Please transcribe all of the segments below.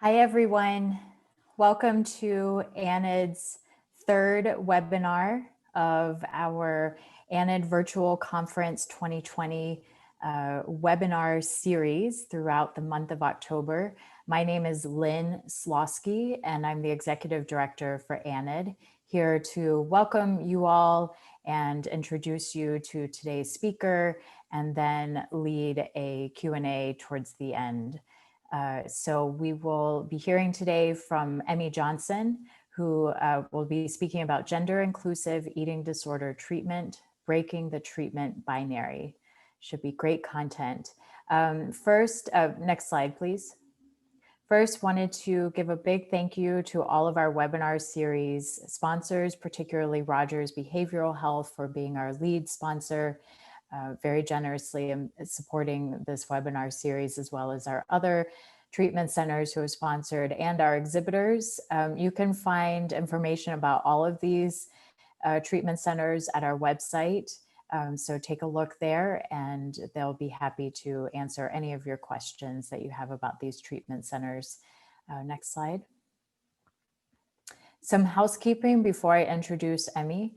Hi, everyone. Welcome to ANAD's third webinar of our ANAD Virtual Conference 2020 webinar series throughout the month of October. My name is Lynn Slosky, and I'm the Executive Director for ANAD, here to welcome you all and introduce you to today's speaker, and then lead a Q&A towards the end. So we will be hearing today from Emmy Johnson, who will be speaking about gender-inclusive eating disorder treatment, breaking the treatment binary. Should be great content. First, next slide, please. First, wanted to give a big thank you to all of our webinar series sponsors, particularly Rogers Behavioral Health for being our lead sponsor. Very generously supporting this webinar series, as well as our other treatment centers who have sponsored and our exhibitors. You can find information about all of these treatment centers at our website. So take a look there and they'll be happy to answer any of your questions that you have about these treatment centers. Next slide. Some housekeeping before I introduce Emmy.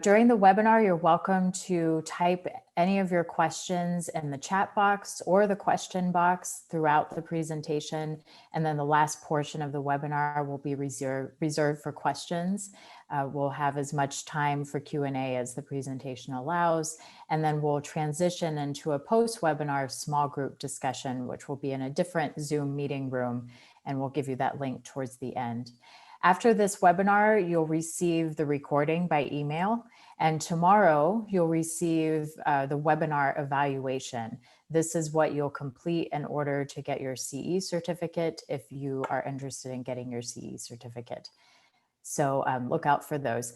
During the webinar, you're welcome to type any of your questions in the chat box or the question box throughout the presentation. And then the last portion of the webinar will be reserved for questions. We'll have as much time for Q&A as the presentation allows. And then we'll transition into a post-webinar small group discussion, which will be in a different Zoom meeting room. And we'll give you that link towards the end. After this webinar, you'll receive the recording by email, and tomorrow you'll receive the webinar evaluation. This is what you'll complete in order to get your CE certificate if you are interested in getting your CE certificate. So look out for those.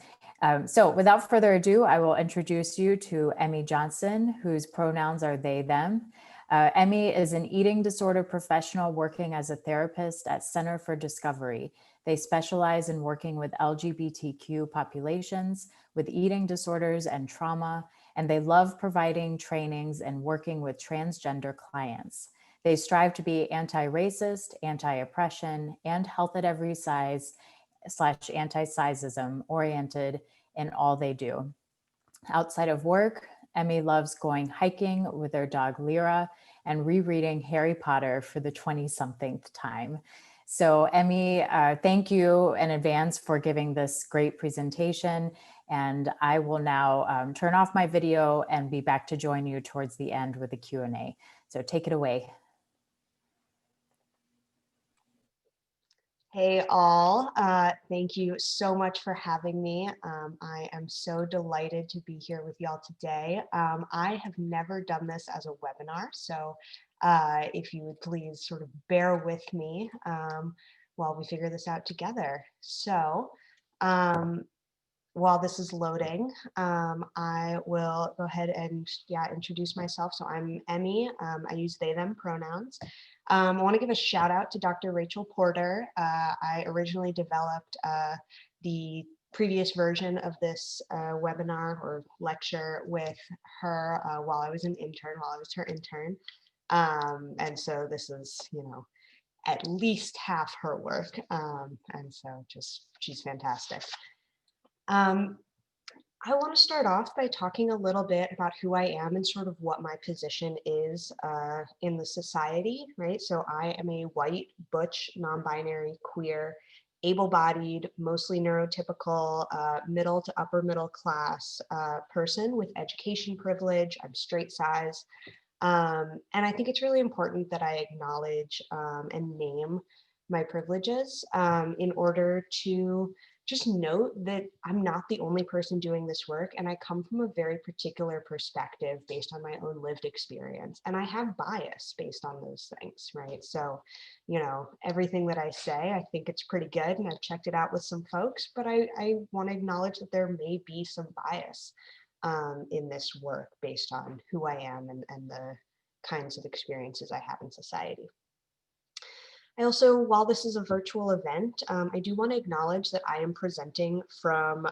So without further ado, I will introduce you to Emmy Johnson, whose pronouns are they, them. Emmy is an eating disorder professional working as a therapist at Center for Discovery. They specialize in working with LGBTQ populations with eating disorders and trauma, and they love providing trainings and working with transgender clients. They strive to be anti-racist, anti-oppression, and health at every size / anti-sizeism oriented in all they do. Outside of work, Emmy loves going hiking with their dog Lyra and rereading Harry Potter for the 20-somethingth time. So Emmy, thank you in advance for giving this great presentation. And I will now turn off my video and be back to join you towards the end with the Q&A. So take it away. Hey all, thank you so much for having me. I am so delighted to be here with y'all today. I have never done this as a webinar, so if you would please sort of bear with me while we figure this out together. So while this is loading, I will go ahead and introduce myself. So I'm Emmy. I use they, them pronouns. I want to give a shout out to Dr. Rachel Porter. I originally developed the previous version of this webinar or lecture with her while I was her intern. And so this is, at least half her work. And so she's fantastic. I want to start off by talking a little bit about who I am and sort of what my position is in the society, right? So I am a white, butch, non-binary, queer, able-bodied, mostly neurotypical, middle to upper middle class person with education privilege. I'm straight size. And I think it's really important that I acknowledge and name my privileges in order to just note that I'm not the only person doing this work, and I come from a very particular perspective based on my own lived experience, and I have bias based on those things, right? So, everything that I say, I think it's pretty good, and I've checked it out with some folks, but I want to acknowledge that there may be some bias in this work based on who I am and the kinds of experiences I have in society. I also, while this is a virtual event, I do want to acknowledge that I am presenting from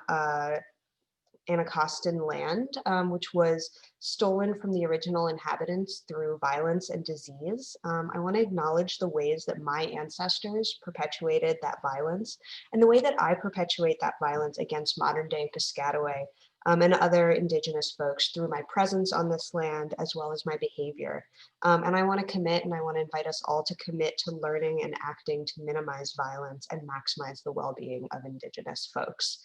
Anacostan land, which was stolen from the original inhabitants through violence and disease. I want to acknowledge the ways that my ancestors perpetuated that violence and the way that I perpetuate that violence against modern day Piscataway and other indigenous folks through my presence on this land, as well as my behavior. And I want to commit, and I want to invite us all to commit to learning and acting to minimize violence and maximize the well-being of indigenous folks.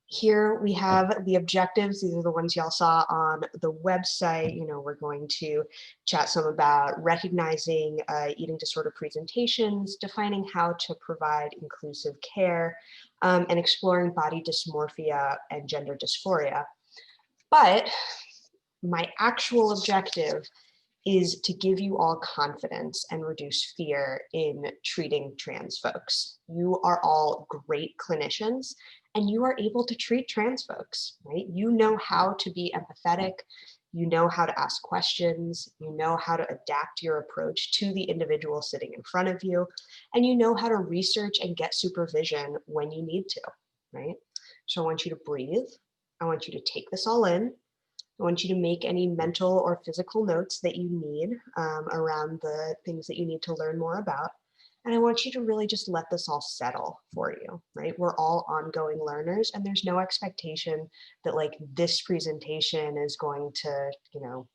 Here we have the objectives. These are the ones y'all saw on the website. You know, we're going to chat some about recognizing eating disorder presentations, defining how to provide inclusive care, and exploring body dysmorphia and gender dysphoria. But my actual objective is to give you all confidence and reduce fear in treating trans folks. You are all great clinicians and you are able to treat trans folks, right? You know how to be empathetic, you know how to ask questions, you know how to adapt your approach to the individual sitting in front of you, and you know how to research and get supervision when you need to, right? So I want you to breathe. I want you to take this all in. I want you to make any mental or physical notes that you need around the things that you need to learn more about. And I want you to really just let this all settle for you, right? We're all ongoing learners and there's no expectation that like this presentation is going to, you know,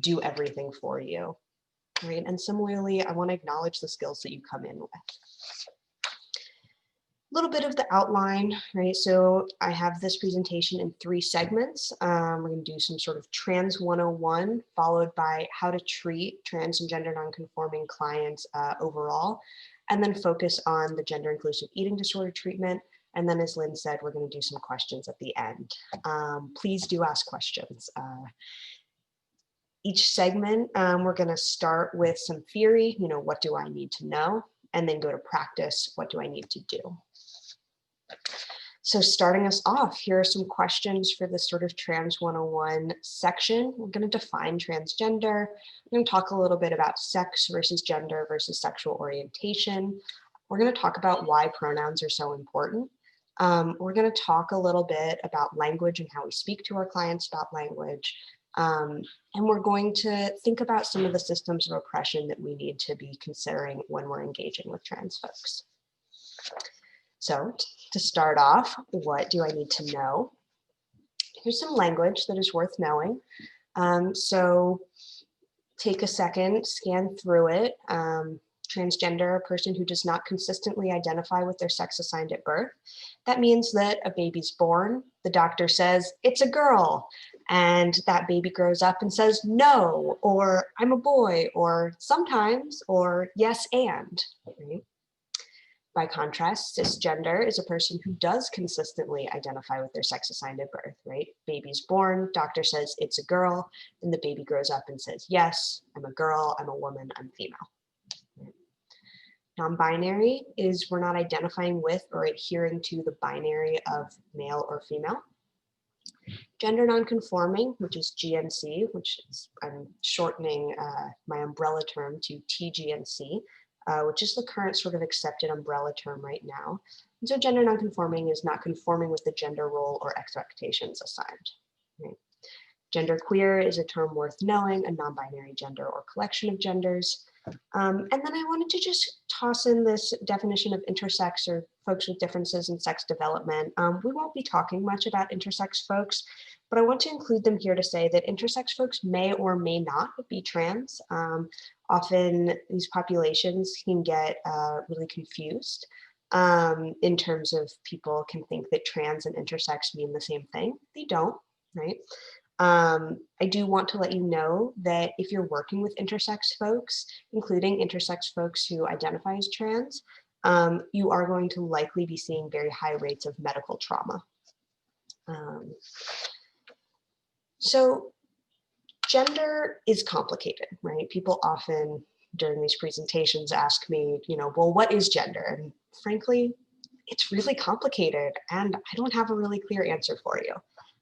do everything for you, right? And similarly, I want to acknowledge the skills that you come in with. A little bit of the outline, right? So I have this presentation in 3 segments. We're going to do some sort of trans 101, followed by how to treat trans and gender nonconforming clients overall, and then focus on the gender inclusive eating disorder treatment. And then as Lynn said, we're going to do some questions at the end. Please do ask questions. Each segment, we're going to start with some theory, you know, what do I need to know? And then go to practice, what do I need to do? So starting us off, here are some questions for this sort of Trans 101 section. We're going to define transgender. We're going to talk a little bit about sex versus gender versus sexual orientation. We're going to talk about why pronouns are so important. We're going to talk a little bit about language and how we speak to our clients about language. And we're going to think about some of the systems of oppression that we need to be considering when we're engaging with trans folks. So to start off, what do I need to know? Here's some language that is worth knowing. So take a second, scan through it. Transgender, a person who does not consistently identify with their sex assigned at birth. That means that a baby's born, the doctor says, it's a girl, and that baby grows up and says, no, or I'm a boy, or sometimes, or yes, and, right? By contrast, cisgender is a person who does consistently identify with their sex assigned at birth, right? Baby's born, doctor says it's a girl, and the baby grows up and says, yes, I'm a girl, I'm a woman, I'm female. Right? Non-binary is we're not identifying with or adhering to the binary of male or female. Gender nonconforming, which is GNC, which is, I'm shortening my umbrella term to TGNC, which is the current sort of accepted umbrella term right now. And so gender nonconforming is not conforming with the gender role or expectations assigned. Right? Gender queer is a term worth knowing, a non-binary gender or collection of genders. And then I wanted to just toss in this definition of intersex or folks with differences in sex development. We won't be talking much about intersex folks, but I want to include them here to say that intersex folks may or may not be trans. Often these populations can get really confused in terms of people can think that trans and intersex mean the same thing. They don't, right? I do want to let you know that if you're working with intersex folks, including intersex folks who identify as trans, you are going to likely be seeing very high rates of medical trauma. So gender is complicated, right? People often during these presentations ask me, you know, well, what is gender? And frankly, it's really complicated and I don't have a really clear answer for you.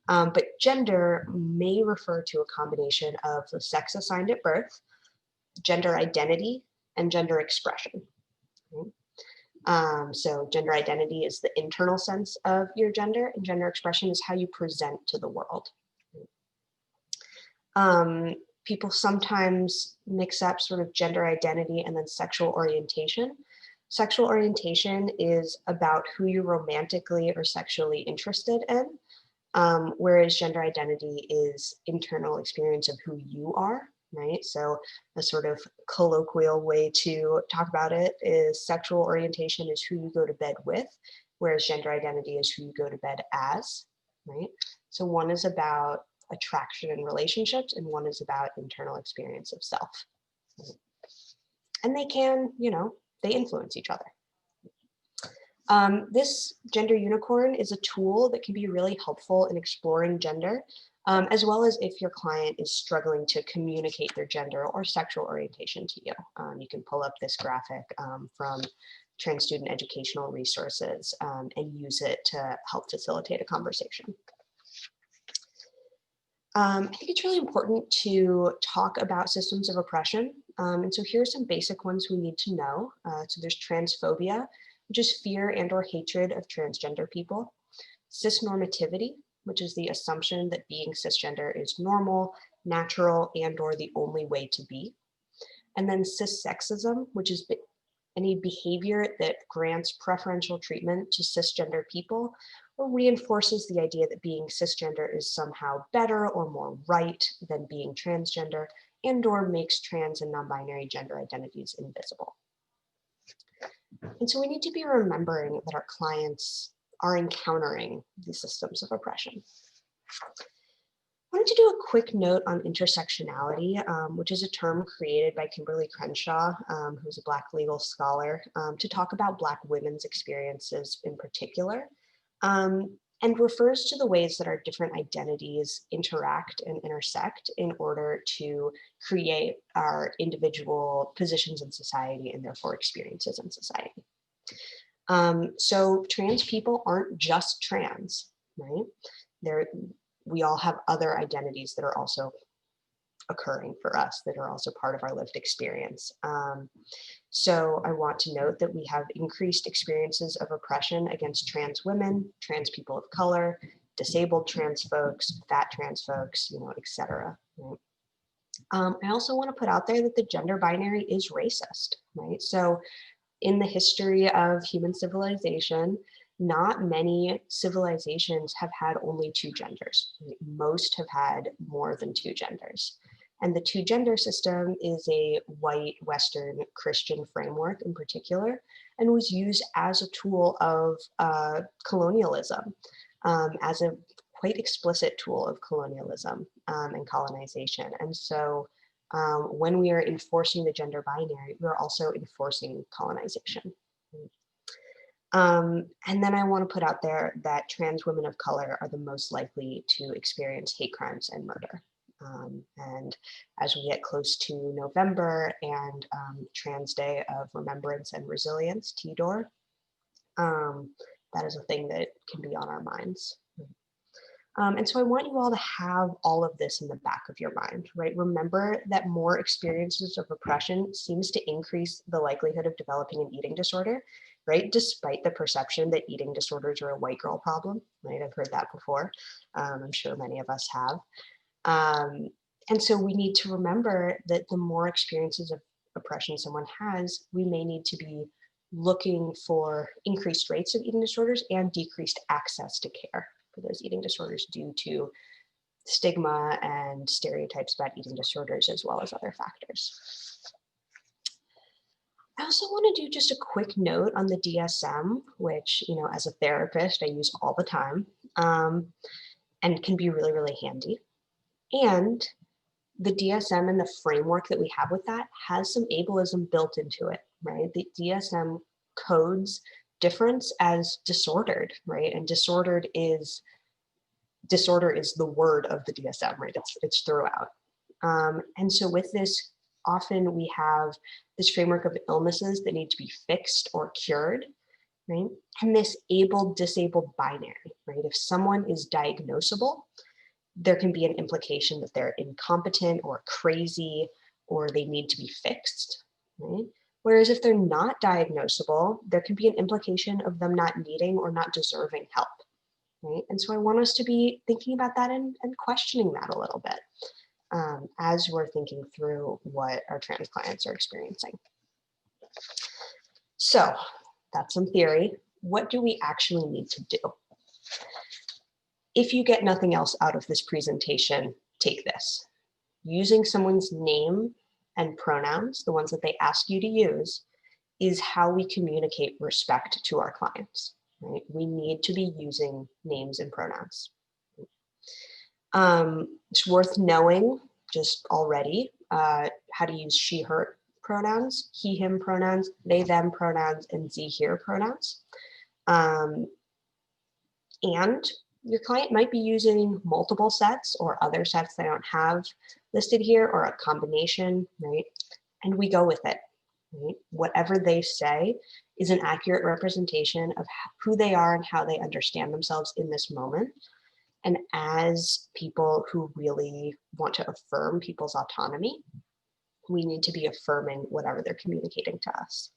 But gender may refer to a combination of the sex assigned at birth, gender identity, and gender expression. So gender identity is the internal sense of your gender, and gender expression is how you present to the world. People sometimes mix up sort of gender identity and then sexual orientation. Sexual orientation is about who you're romantically or sexually interested in, whereas gender identity is internal experience of who you are, right? So a sort of colloquial way to talk about it is sexual orientation is who you go to bed with, whereas gender identity is who you go to bed as, right? So one is about attraction and relationships, and one is about internal experience of self. And they can, they influence each other. This gender unicorn is a tool that can be really helpful in exploring gender, as well as if your client is struggling to communicate their gender or sexual orientation to you. You can pull up this graphic from Trans Student Educational Resources and use it to help facilitate a conversation. I think it's really important to talk about systems of oppression. And so here are some basic ones we need to know. So there's transphobia, which is fear and or hatred of transgender people. Cisnormativity, which is the assumption that being cisgender is normal, natural, and or the only way to be. And then cissexism, which is any behavior that grants preferential treatment to cisgender people or reinforces the idea that being cisgender is somehow better or more right than being transgender, and or makes trans and non-binary gender identities invisible. And so we need to be remembering that our clients are encountering these systems of oppression. I wanted to do a quick note on intersectionality, which is a term created by Kimberly Crenshaw, who's a Black legal scholar, to talk about Black women's experiences in particular, and refers to the ways that our different identities interact and intersect in order to create our individual positions in society and therefore experiences in society. So trans people aren't just trans, right? We all have other identities that are also occurring for us, that are also part of our lived experience. So I want to note that we have increased experiences of oppression against trans women, trans people of color, disabled trans folks, fat trans folks, et cetera. Right? I also want to put out there that the gender binary is racist, right? So in the history of human civilization, not many civilizations have had only two genders. Most have had more than two genders. And the two gender system is a white Western Christian framework in particular, and was used as a tool of colonialism, as a quite explicit tool of colonialism and colonization. And so when we are enforcing the gender binary, we're also enforcing colonization. And then I want to put out there that trans women of color are the most likely to experience hate crimes and murder. And as we get close to November and Trans Day of Remembrance and Resilience, TDOR, that is a thing that can be on our minds. And so I want you all to have all of this in the back of your mind, right? Remember that more experiences of oppression seems to increase the likelihood of developing an eating disorder, right? Despite the perception that eating disorders are a white girl problem, right? I've heard that before. I'm sure many of us have. And so we need to remember that the more experiences of oppression someone has, we may need to be looking for increased rates of eating disorders and decreased access to care for those eating disorders due to stigma and stereotypes about eating disorders, as well as other factors. I also want to do just a quick note on the DSM, which, as a therapist, I use all the time and can be really, really handy. And the DSM and the framework that we have with that has some ableism built into it, right? The DSM codes difference as disordered, right? And disorder is the word of the DSM, right? It's throughout. And so with this, often we have this framework of illnesses that need to be fixed or cured, right? And this able-disabled binary, right? If someone is diagnosable, there can be an implication that they're incompetent or crazy or they need to be fixed, right? Whereas if they're not diagnosable, there can be an implication of them not needing or not deserving help, right? And so I want us to be thinking about that and questioning that a little bit as we're thinking through what our trans clients are experiencing. So that's some theory. What do we actually need to do? If you get nothing else out of this presentation, take this. Using someone's name and pronouns, the ones that they ask you to use, is how we communicate respect to our clients, right? We need to be using names and pronouns. It's worth knowing just already how to use she, her pronouns, he, him pronouns, they, them pronouns, and sie, here pronouns. And your client might be using multiple sets or other sets they don't have listed here, or a combination, right? And we go with it, right? Whatever they say is an accurate representation of who they are and how they understand themselves in this moment. And as people who really want to affirm people's autonomy, we need to be affirming whatever they're communicating to us.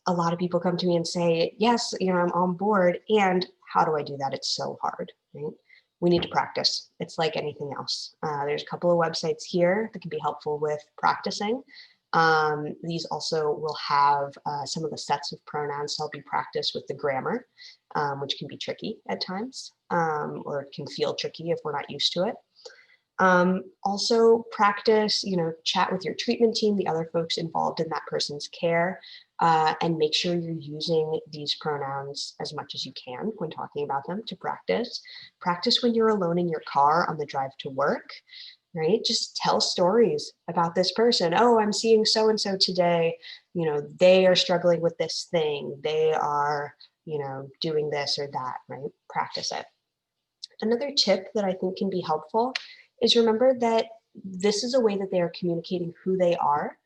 A lot of people come to me and say, yes, I'm on board. And how do I do that? It's so hard, right? We need to practice. It's like anything else. There's a couple of websites here that can be helpful with practicing. These also will have some of the sets of pronouns to help you practice with the grammar, which can be tricky at times, or can feel tricky if we're not used to it. Also practice, chat with your treatment team, the other folks involved in that person's care, and make sure you're using these pronouns as much as you can when talking about them to practice. Practice when you're alone in your car on the drive to work, right? Just tell stories about this person. Oh, I'm seeing so-and-so today. They are struggling with this thing. They are, doing this or that, right? Practice it. Another tip that I think can be helpful is remember that this is a way that they are communicating who they are.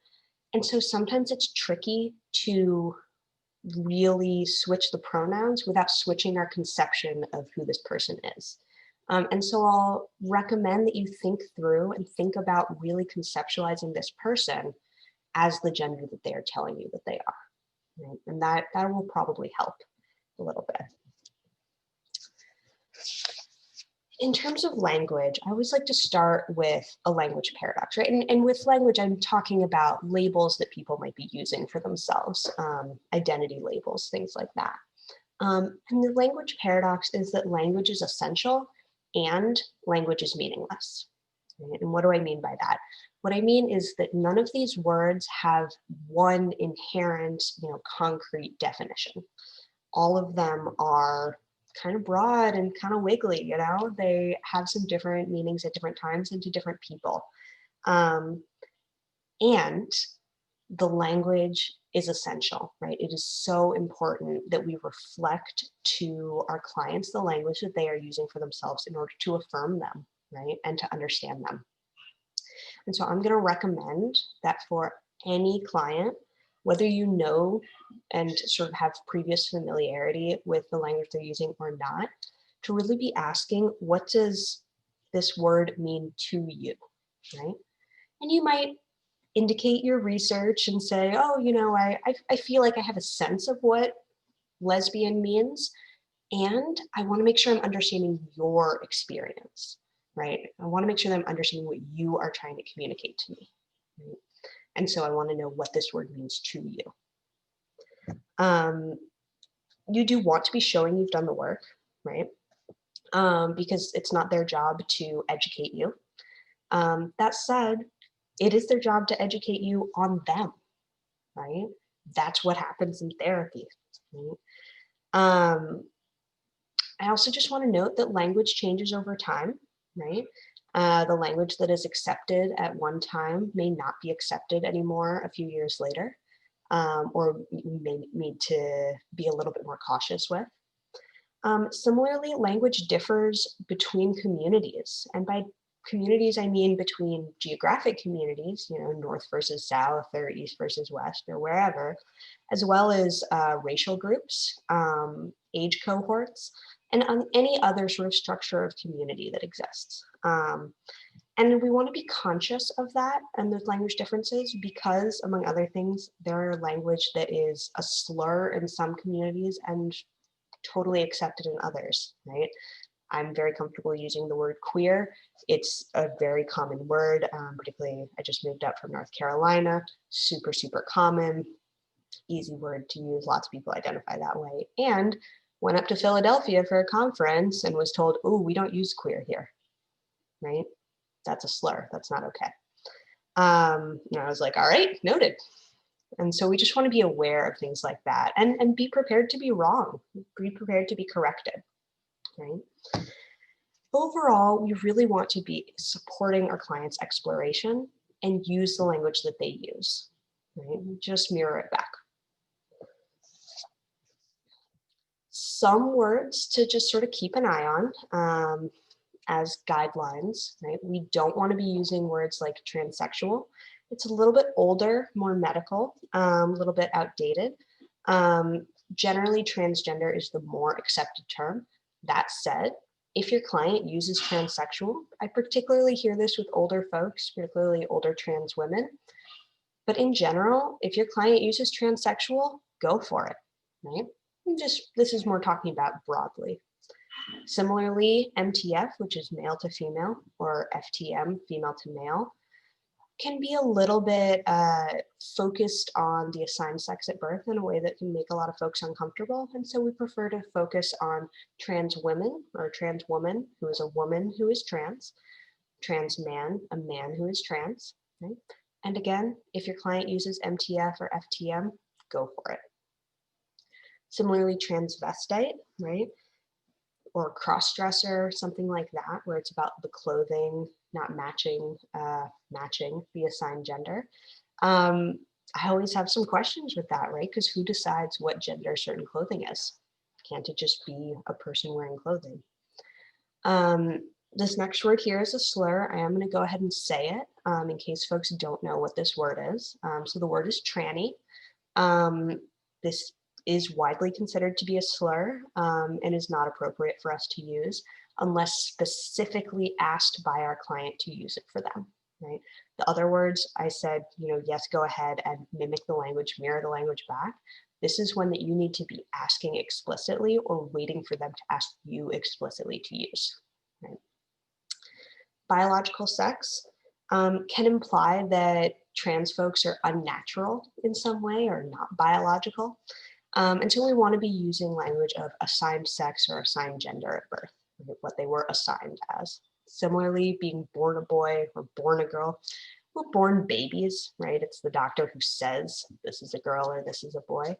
And so sometimes it's tricky to really switch the pronouns without switching our conception of who this person is. And so I'll recommend that you think through and think about really conceptualizing this person as the gender that they are telling you that they are. Right? And that will probably help a little bit. In terms of language, I always like to start with a language paradox, right? And with language, I'm talking about labels that people might be using for themselves, identity labels, things like that. And the language paradox is that language is essential and language is meaningless. Right? And what do I mean by that? What I mean is that none of these words have one inherent, concrete definition. All of them are kind of broad and kind of wiggly, they have some different meanings at different times and to different people. And the language is essential, right? It is so important that we reflect to our clients the language that they are using for themselves in order to affirm them, right? And to understand them. And so I'm going to recommend that for any client, whether you know and sort of have previous familiarity with the language they're using or not, to really be asking, what does this word mean to you, right? And you might indicate your research and say, oh, I feel like I have a sense of what lesbian means, and I want to make sure I'm understanding your experience, right? I want to make sure that I'm understanding what you are trying to communicate to me, right? And so I want to know what this word means to you. You do want to be showing you've done the work, right? Because it's not their job to educate you. That said, it is their job to educate you on them, right? That's what happens in therapy, right? I also just want to note that language changes over time, right? The language that is accepted at one time may not be accepted anymore a few years later, or we may need to be a little bit more cautious with. Similarly, language differs between communities, and by communities, I mean between geographic communities, north versus south or east versus west or wherever, as well as racial groups, age cohorts, and on any other sort of structure of community that exists. And we want to be conscious of that and those language differences because, among other things, there are language that is a slur in some communities and totally accepted in others, right? I'm very comfortable using the word queer. It's a very common word, particularly I just moved up from North Carolina, super, super common, easy word to use. Lots of people identify that way. And went up to Philadelphia for a conference and was told, oh, we don't use queer here, right? That's a slur, that's not okay. And I was like, all right, noted. And so we just want to be aware of things like that and be prepared to be wrong, be prepared to be corrected, right? Overall, we really want to be supporting our clients' exploration and use the language that they use, right? Just mirror it back. Some words to just sort of keep an eye on as guidelines, right? We don't want to be using words like transsexual. It's a little bit older, more medical, a little bit outdated. Generally, transgender is the more accepted term. That said, if your client uses transsexual, I particularly hear this with older folks, particularly older trans women. But in general, if your client uses transsexual, go for it, right? This is more talking about broadly. Similarly, MTF, which is male to female, or FTM, female to male, can be a little bit focused on the assigned sex at birth in a way that can make a lot of folks uncomfortable. And so we prefer to focus on trans women or trans woman who is a woman who is trans man, a man who is trans. Right? And again, if your client uses MTF or FTM, go for it. Similarly, transvestite, right? Or cross-dresser, something like that, where it's about the clothing not matching the assigned gender. I always have some questions with that, right? Because who decides what gender certain clothing is? Can't it just be a person wearing clothing? This next word here is a slur. I am going to go ahead and say it in case folks don't know what this word is. So the word is tranny. This is widely considered to be a slur and is not appropriate for us to use unless specifically asked by our client to use it for them, right? The other words I said, yes, go ahead and mimic the language, mirror the language back. This is one that you need to be asking explicitly or waiting for them to ask you explicitly to use, right? Biological sex can imply that trans folks are unnatural in some way or not biological. Until we want to be using language of assigned sex or assigned gender at birth, what they were assigned as. Similarly, being born a boy or born a girl, we're born babies, right? It's the doctor who says this is a girl or this is a boy.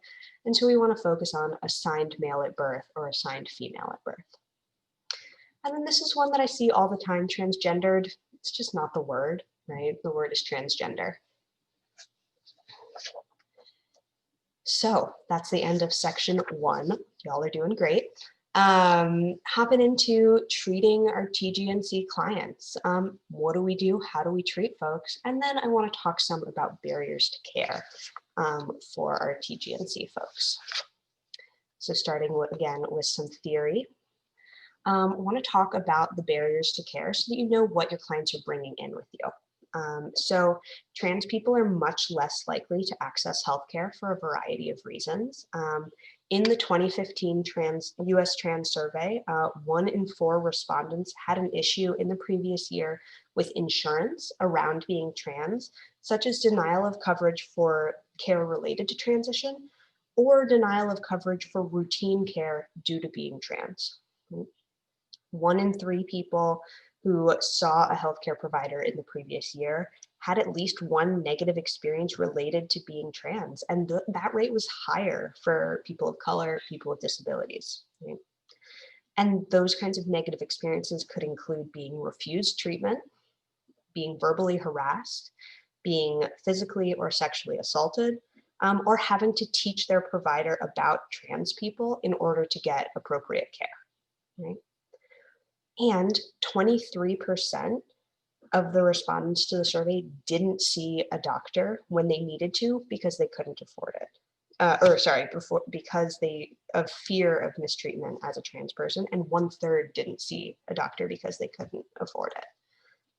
And so we want to focus on assigned male at birth or assigned female at birth. And then this is one that I see all the time, transgendered. It's just not the word, right? The word is transgender. So that's the end of section 1. Y'all are doing great. Hopping into treating our TGNC clients. What do we do? How do we treat folks? And then I want to talk some about barriers to care for our TGNC folks. So starting again with some theory. I want to talk about the barriers to care so that you know what your clients are bringing in with you. So trans people are much less likely to access healthcare for a variety of reasons. In the 2015 US Trans Survey, 1 in 4 respondents had an issue in the previous year with insurance around being trans, such as denial of coverage for care related to transition or denial of coverage for routine care due to being trans. 1 in 3 people who saw a healthcare provider in the previous year had at least one negative experience related to being trans. And that rate was higher for people of color, people with disabilities. Right? And those kinds of negative experiences could include being refused treatment, being verbally harassed, being physically or sexually assaulted, or having to teach their provider about trans people in order to get appropriate care. Right? And 23% of the respondents to the survey didn't see a doctor when they needed to because they couldn't afford it. Because of fear of mistreatment as a trans person, and 1/3 didn't see a doctor because they couldn't afford it.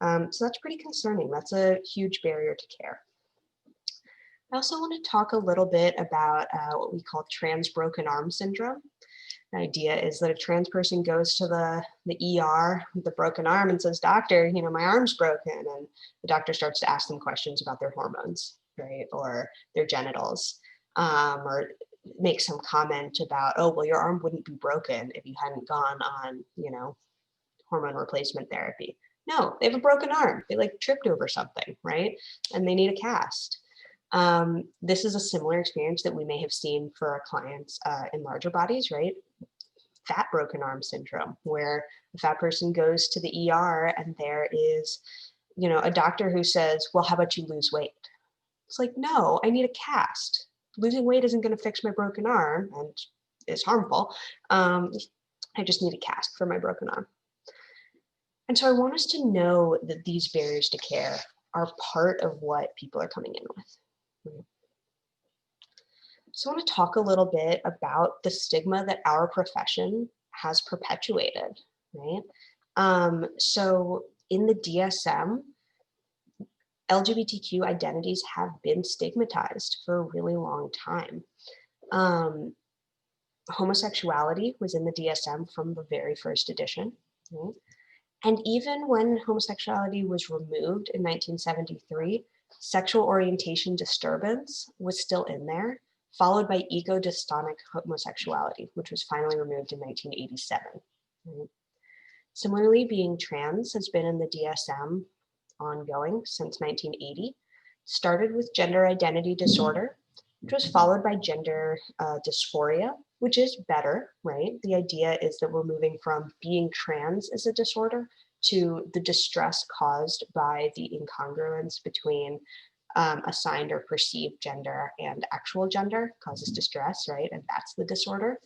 So that's pretty concerning. That's a huge barrier to care. I also want to talk a little bit about what we call trans broken arm syndrome. The idea is that a trans person goes to the ER with a broken arm and says, doctor, you know, my arm's broken. And the doctor starts to ask them questions about their hormones, right? Or their genitals, or make some comment about, oh, well, your arm wouldn't be broken if you hadn't gone on, you know, hormone replacement therapy. No, they have a broken arm. They like tripped over something, right? And they need a cast. This is a similar experience that we may have seen for our clients in larger bodies, right? Fat broken arm syndrome, where a fat person goes to the ER and there is, you know, a doctor who says, well, how about you lose weight? It's like, no, I need a cast. Losing weight isn't going to fix my broken arm and is harmful. I just need a cast for my broken arm. And so I want us to know that these barriers to care are part of what people are coming in with. So I want to talk a little bit about the stigma that our profession has perpetuated, right? So in the DSM, LGBTQ identities have been stigmatized for a really long time. Homosexuality was in the DSM from the very first edition, right? And even when homosexuality was removed in 1973, sexual orientation disturbance was still in there, followed by ego-dystonic homosexuality, which was finally removed in 1987. Right? Similarly, being trans has been in the DSM ongoing since 1980, started with gender identity disorder, which was followed by gender dysphoria, which is better, right? The idea is that we're moving from being trans as a disorder to the distress caused by the incongruence between assigned or perceived gender and actual gender causes distress, right? And that's the disorder.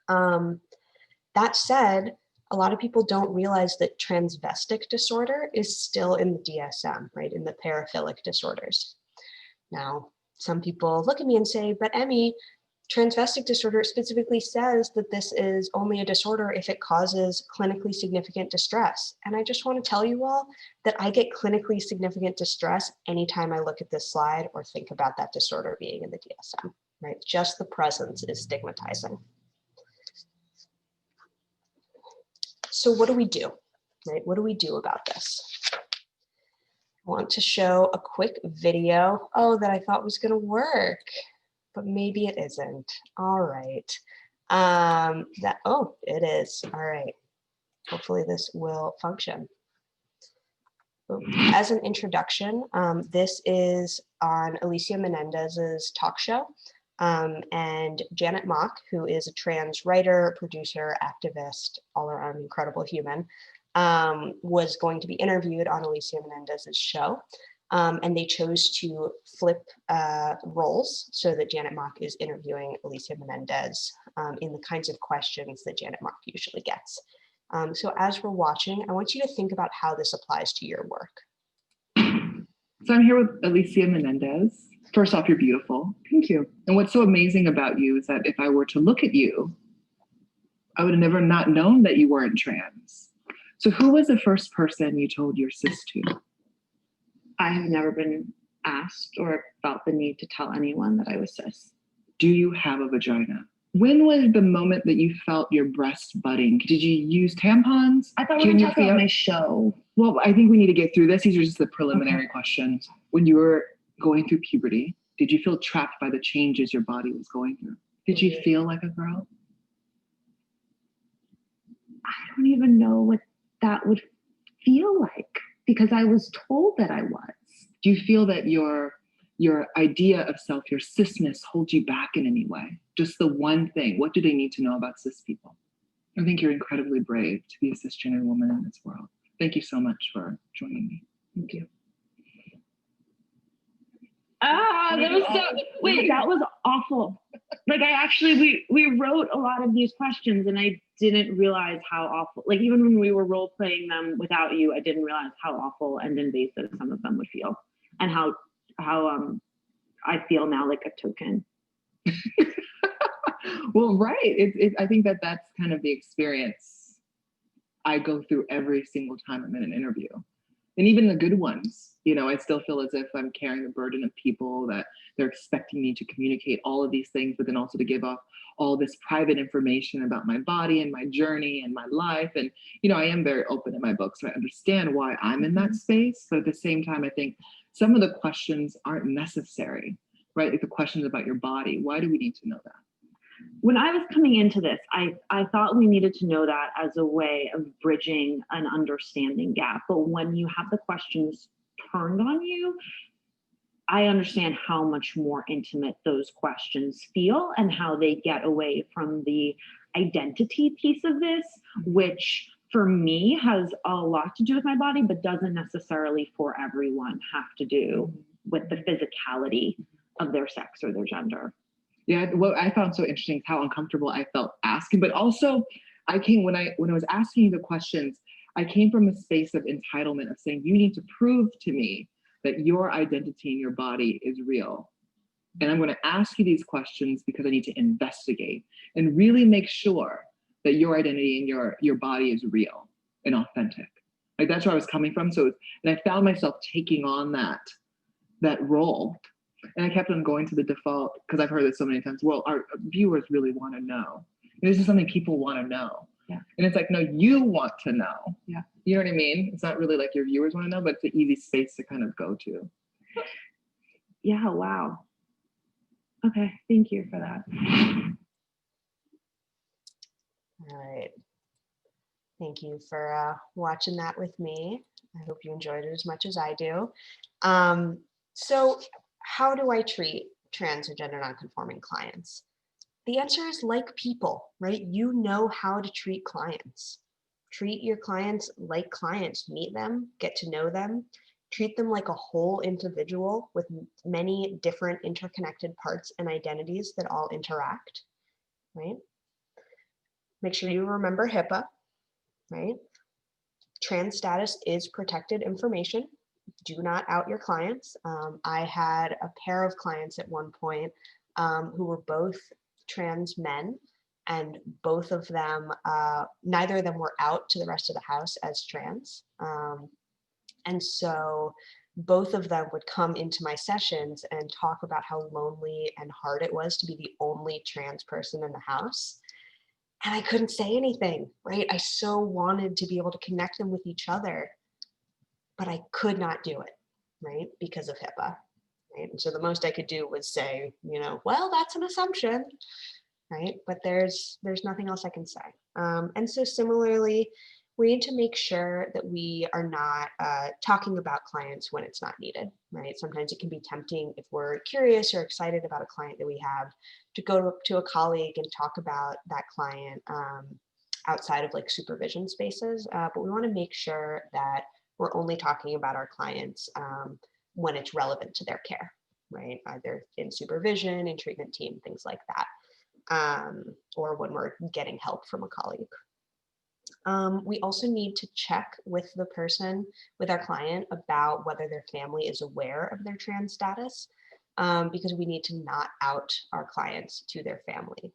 That said, a lot of people don't realize that transvestic disorder is still in the DSM, right? In the paraphilic disorders. Now, some people look at me and say, but Emmy, transvestic disorder specifically says that this is only a disorder if it causes clinically significant distress. And I just want to tell you all that I get clinically significant distress anytime I look at this slide or think about that disorder being in the DSM, right? Just the presence is stigmatizing. So what do we do, right? What do we do about this? I want to show a quick video, that I thought was going to work, but maybe it isn't. All right. It is. All right. Hopefully this will function. As an introduction, this is on Alicia Menendez's talk show. And Janet Mock, who is a trans writer, producer, activist, all around incredible human, was going to be interviewed on Alicia Menendez's show. And they chose to flip roles so that Janet Mock is interviewing Alicia Menendez in the kinds of questions that Janet Mock usually gets. So as we're watching, I want you to think about how this applies to your work. So I'm here with Alicia Menendez. First off, you're beautiful. Thank you. And what's so amazing about you is that if I were to look at you, I would have never not known that you weren't trans. So who was the first person you told your cis to? I have never been asked or felt the need to tell anyone that I was cis. Do you have a vagina? When was the moment that you felt your breast budding? Did you use tampons? I thought we were talking about my show. Well, I think we need to get through this. These are just the preliminary questions. When you were going through puberty, did you feel trapped by the changes your body was going through? Did you feel like a girl? I don't even know what that would feel like because I was told that I was. Do you feel that your idea of self, your cisness, holds you back in any way? Just the one thing. What do they need to know about cis people? I think you're incredibly brave to be a cisgender woman in this world. Thank you so much for joining me. Thank you. That was that was awful. Like we wrote a lot of these questions and I didn't realize how awful, like even when we were role playing them without you, I didn't realize how awful and invasive some of them would feel and how I feel now like a token. Well, right. I think that's kind of the experience I go through every single time I'm in an interview, And even the good ones, you know, I still feel as if I'm carrying the burden of people that they're expecting me to communicate all of these things, but then also to give off all this private information about my body and my journey and my life. And, you know, I am very open in my book, so I understand why I'm in that space. But at the same time, I think some of the questions aren't necessary, right? Like the questions about your body. Why do we need to know that? When I was coming into this, I thought we needed to know that as a way of bridging an understanding gap. But when you have the questions turned on you, I understand how much more intimate those questions feel and how they get away from the identity piece of this, which for me has a lot to do with my body, but doesn't necessarily for everyone have to do with the physicality of their sex or their gender. Yeah, what I found so interesting is how uncomfortable I felt asking, but also I came when I was asking you the questions, I came from a space of entitlement of saying, you need to prove to me that your identity in your body is real. And I'm going to ask you these questions because I need to investigate and really make sure that your identity and your body is real and authentic. Like that's where I was coming from. So, and I found myself taking on that role. And I kept on going to the default because I've heard this so many times. Well, our viewers really want to know. And this is something people want to know. Yeah. And it's like, no, you want to know. Yeah. You know what I mean? It's not really like your viewers want to know, but it's an easy space to kind of go to. Yeah, wow. Okay, thank you for that. All right. Thank you for watching that with me. I hope you enjoyed it as much as I do. So how do I treat trans or gender nonconforming clients? The answer is like people, right? You know how to treat clients. Treat your clients like clients. Meet them, get to know them, treat them like a whole individual with many different interconnected parts and identities that all interact, right? Make sure you remember HIPAA, right? Trans status is protected information. Do not out your clients. I had a pair of clients at one point who were both trans men, and both of them, neither of them were out to the rest of the house as trans. And so both of them would come into my sessions and talk about how lonely and hard it was to be the only trans person in the house. And I couldn't say anything, right? I so wanted to be able to connect them with each other, but I could not do it, right? Because of HIPAA, right? And so the most I could do was say, you know, well, that's an assumption, right? But there's nothing else I can say. And so similarly, we need to make sure that we are not talking about clients when it's not needed, right? Sometimes it can be tempting if we're curious or excited about a client that we have to go to a colleague and talk about that client outside of like supervision spaces. But we want to make sure that we're only talking about our clients when it's relevant to their care, right? Either in supervision, in treatment team, things like that, or when we're getting help from a colleague. We also need to check with the person, with our client, about whether their family is aware of their trans status, because we need to not out our clients to their family.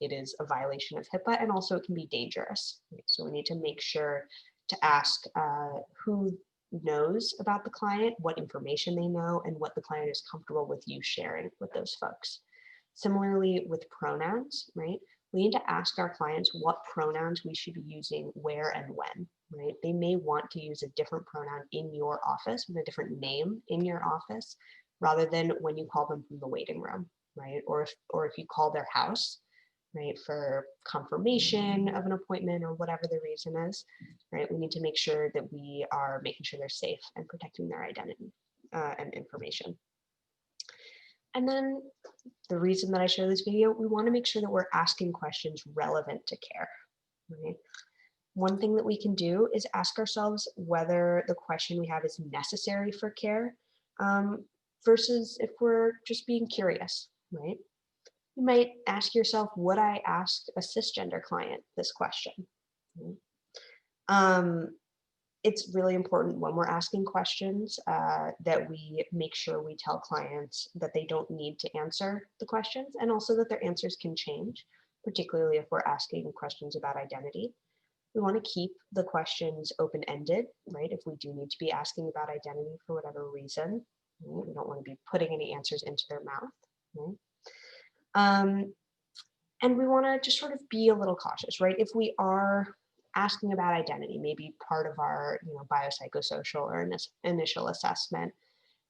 It is a violation of HIPAA, and also it can be dangerous. So we need to make sure to ask who knows about the client, what information they know, and what the client is comfortable with you sharing with those folks. Similarly with pronouns, right? We need to ask our clients what pronouns we should be using where and when, right? They may want to use a different pronoun in your office with a different name in your office rather than when you call them from the waiting room, right? Or if you call their house, right, for confirmation of an appointment or whatever the reason is, right? We need to make sure that we are making sure they're safe and protecting their identity and information. And then the reason that I show this video, we want to make sure that we're asking questions relevant to care, right? One thing that we can do is ask ourselves whether the question we have is necessary for care versus if we're just being curious, right? You might ask yourself, would I ask a cisgender client this question? It's really important when we're asking questions that we make sure we tell clients that they don't need to answer the questions, and also that their answers can change, particularly if we're asking questions about identity. We want to keep the questions open-ended, right? If we do need to be asking about identity for whatever reason, right? We don't want to be putting any answers into their mouth, right? And we want to just sort of be a little cautious, right? If we are asking about identity, maybe part of our, biopsychosocial or initial assessment,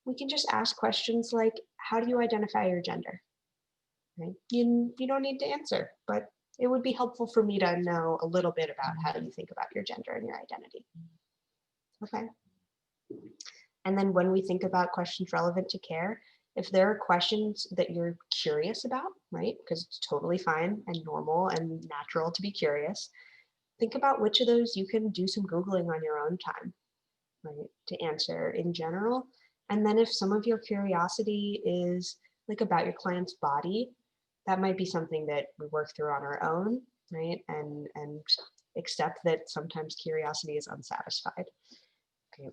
we can just ask questions like, how do you identify your gender? Right? You don't need to answer, but it would be helpful for me to know a little bit about how you think about your gender and your identity. Okay. And then when we think about questions relevant to care, if there are questions that you're curious about, right? Because it's totally fine and normal and natural to be curious. Think about which of those you can do some Googling on your own time, right? To answer in general. And then if some of your curiosity is like about your client's body, that might be something that we work through on our own, right? And accept that sometimes curiosity is unsatisfied. Okay.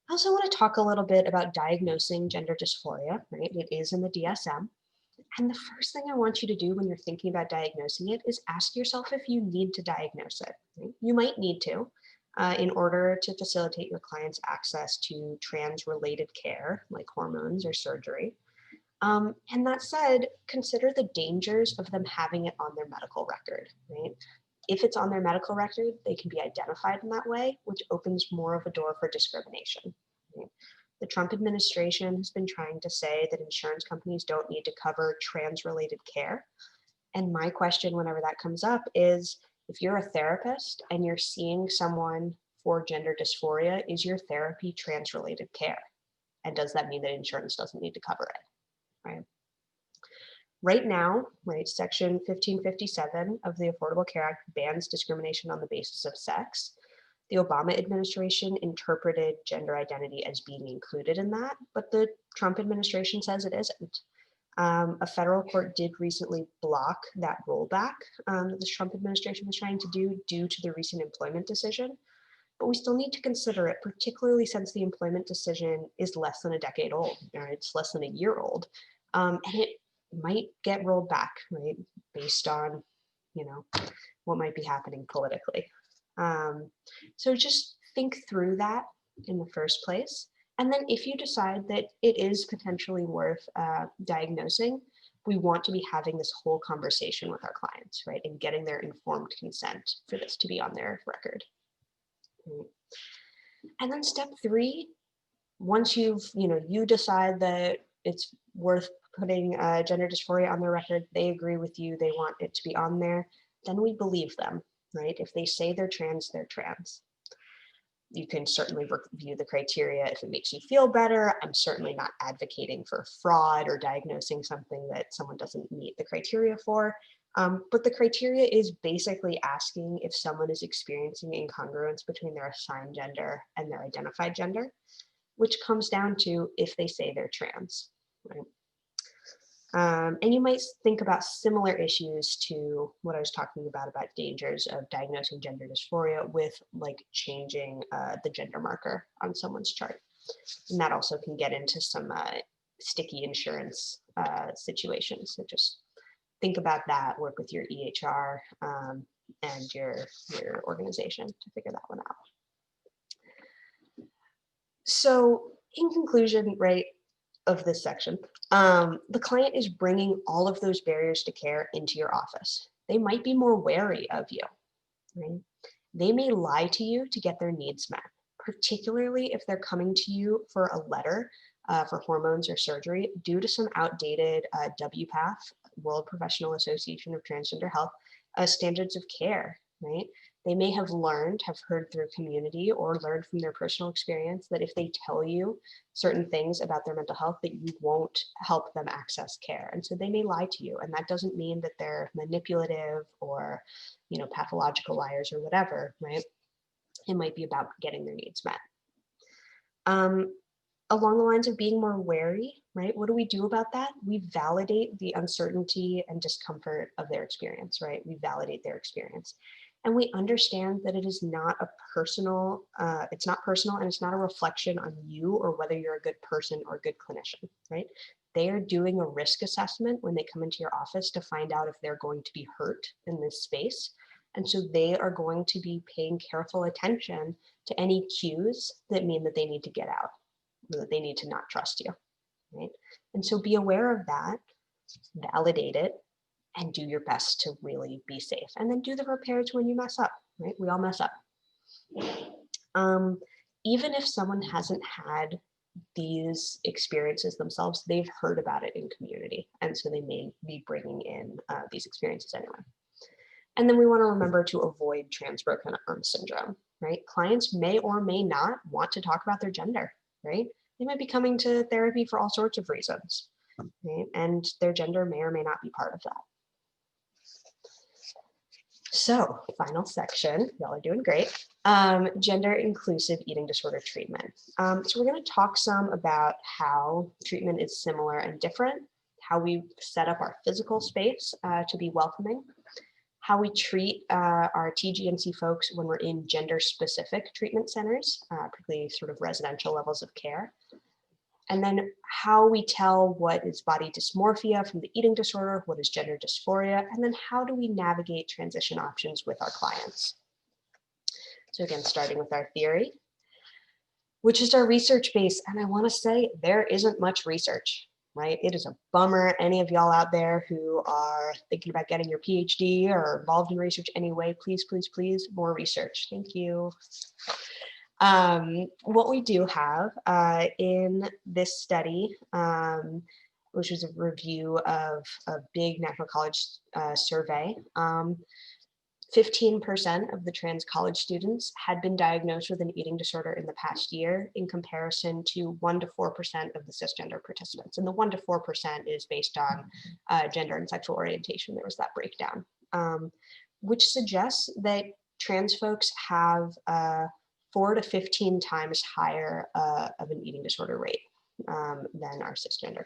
I also want to talk a little bit about diagnosing gender dysphoria, right? It is in the DSM. And the first thing I want you to do when you're thinking about diagnosing it is ask yourself if you need to diagnose it. Right? You might need to in order to facilitate your client's access to trans-related care, like hormones or surgery. And that said, consider the dangers of them having it on their medical record, right? If it's on their medical record, they can be identified in that way, which opens more of a door for discrimination. Right? The Trump administration has been trying to say that insurance companies don't need to cover trans-related care. And my question whenever that comes up is, if you're a therapist and you're seeing someone for gender dysphoria, is your therapy trans-related care? And does that mean that insurance doesn't need to cover it, right? Right now, right, Section 1557 of the Affordable Care Act bans discrimination on the basis of sex. The Obama administration interpreted gender identity as being included in that, but the Trump administration says it isn't. A federal court did recently block that rollback that the Trump administration was trying to do due to the recent employment decision, but we still need to consider it, particularly since the employment decision is less than a decade old, or it's less than a year old, and it might get rolled back, right, based on, what might be happening politically. So just think through that in the first place. And then if you decide that it is potentially worth diagnosing, we want to be having this whole conversation with our clients, right? And getting their informed consent for this to be on their record. And then step 3, once you decide that it's worth putting gender dysphoria on their record, they agree with you, they want it to be on there, then we believe them, right? If they say they're trans, they're trans. You can certainly review the criteria if it makes you feel better. I'm certainly not advocating for fraud or diagnosing something that someone doesn't meet the criteria for. But the criteria is basically asking if someone is experiencing incongruence between their assigned gender and their identified gender, which comes down to if they say they're trans, right? And you might think about similar issues to what I was talking about dangers of diagnosing gender dysphoria with like changing the gender marker on someone's chart. And that also can get into some sticky insurance situations. So just think about that, work with your EHR and your organization to figure that one out. So in conclusion, right, of this section, the client is bringing all of those barriers to care into your office. They might be more wary of you, right? They may lie to you to get their needs met, particularly if they're coming to you for a letter for hormones or surgery due to some outdated WPATH, World Professional Association of Transgender Health, standards of care, right? They may have heard through community or learned from their personal experience that if they tell you certain things about their mental health, that you won't help them access care. And so they may lie to you. And that doesn't mean that they're manipulative or, pathological liars or whatever, right? It might be about getting their needs met. Along the lines of being more wary, right? What do we do about that? We validate the uncertainty and discomfort of their experience, right? We validate their experience. And we understand that it is not a personal, it's not personal and it's not a reflection on you or whether you're a good person or a good clinician, right? they are doing a risk assessment when they come into your office to find out if they're going to be hurt in this space. And so they are going to be paying careful attention to any cues that mean that they need to get out, that they need to not trust you, right? And so be aware of that, validate it, and do your best to really be safe. And then do the repairs when you mess up, right? We all mess up. Even if someone hasn't had these experiences themselves, they've heard about it in community. And so they may be bringing in these experiences anyway. And then we want to remember to avoid trans broken arm syndrome, right? Clients may or may not want to talk about their gender, right? They might be coming to therapy for all sorts of reasons, right? And their gender may or may not be part of that. So, final section, y'all are doing great. Gender inclusive eating disorder treatment. So we're going to talk some about how treatment is similar and different, how we set up our physical space to be welcoming, how we treat our TGNC folks when we're in gender specific treatment centers, particularly sort of residential levels of care. And then how we tell what is body dysmorphia from the eating disorder, what is gender dysphoria, and then how do we navigate transition options with our clients. So again, starting with our theory, which is our research base. And I want to say there isn't much research, right? It is a bummer. Any of y'all out there who are thinking about getting your PhD or involved in research anyway, please, please, please, more research. Thank you. What we do have in this study, which was a review of a big National College survey, 15% of the trans college students had been diagnosed with an eating disorder in the past year, in comparison to 1 to 4% of the cisgender participants. And the 1 to 4% is based on gender and sexual orientation. There was that breakdown, which suggests that trans folks have 4 to 15 times higher of an eating disorder rate than our cisgender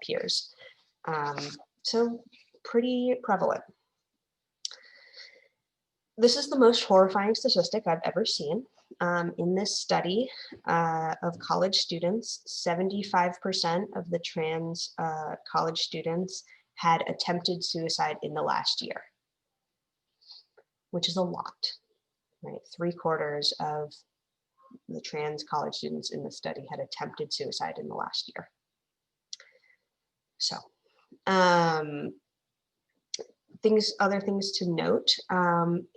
peers. So pretty prevalent. This is the most horrifying statistic I've ever seen. In this study of college students, 75% of the trans college students had attempted suicide in the last year, which is a lot, right? 3/4 of the trans college students in the study had attempted suicide in the last year. So, other things to note,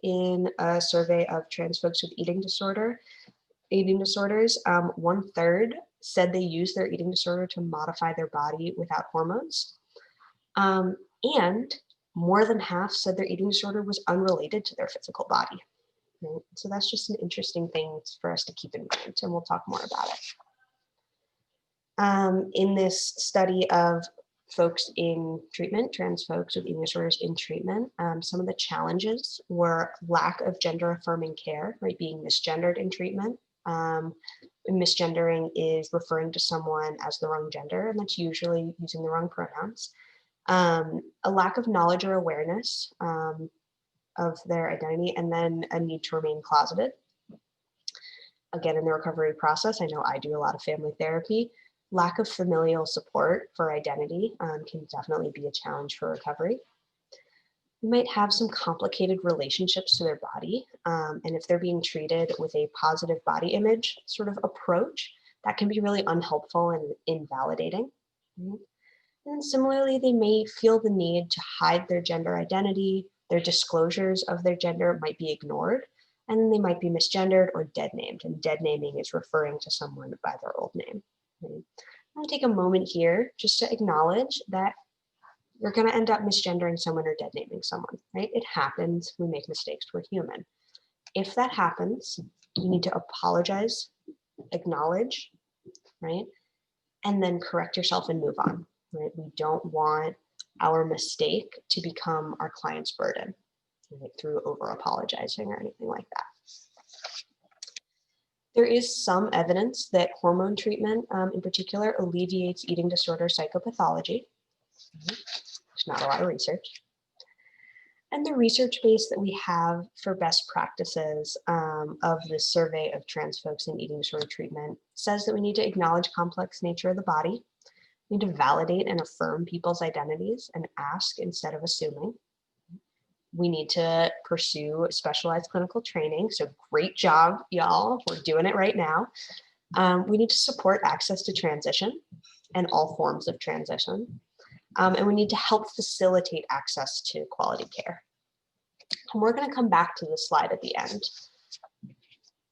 in a survey of trans folks with eating disorders, 1/3 said they use their eating disorder to modify their body without hormones. And more than half said their eating disorder was unrelated to their physical body. Right? So that's just an interesting thing for us to keep in mind, and we'll talk more about it. In this study of folks in treatment, trans folks with eating disorders in treatment, some of the challenges were lack of gender affirming care, right? Being misgendered in treatment. Misgendering is referring to someone as the wrong gender, and that's usually using the wrong pronouns. A lack of knowledge or awareness of their identity, and then a need to remain closeted. Again, in the recovery process, I know I do a lot of family therapy. Lack of familial support for identity can definitely be a challenge for recovery. You might have some complicated relationships to their body, and if they're being treated with a positive body image sort of approach, that can be really unhelpful and invalidating. And similarly, they may feel the need to hide their gender identity. Their disclosures of their gender might be ignored, and they might be misgendered or dead named. And dead naming is referring to someone by their old name. I'm going to take a moment here just to acknowledge that you're going to end up misgendering someone or dead naming someone, right? It happens. We make mistakes. We're human. If that happens, you need to apologize, acknowledge, right? And then correct yourself and move on, right? We don't want our mistake to become our client's burden, right? Through over apologizing or anything like that. There is some evidence that hormone treatment in particular alleviates eating disorder psychopathology. There's not a lot of research. And the research base that we have for best practices of this survey of trans folks in eating disorder treatment says that we need to acknowledge complex nature of the body. We need to validate and affirm people's identities and ask instead of assuming. We need to pursue specialized clinical training. So great job, y'all. We're doing it right now. We need to support access to transition and all forms of transition. And we need to help facilitate access to quality care. And we're going to come back to this slide at the end,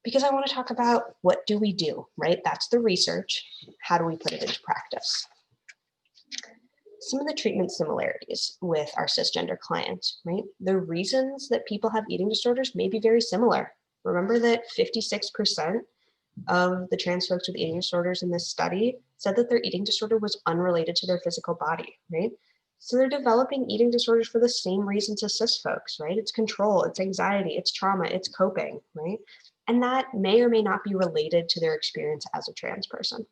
because I want to talk about what do we do, right? That's the research. How do we put it into practice? Some of the treatment similarities with our cisgender clients, right? The reasons that people have eating disorders may be very similar. Remember that 56% of the trans folks with eating disorders in this study said that their eating disorder was unrelated to their physical body, right? So they're developing eating disorders for the same reasons as cis folks, right? It's control, it's anxiety, it's trauma, it's coping, right? And that may or may not be related to their experience as a trans person.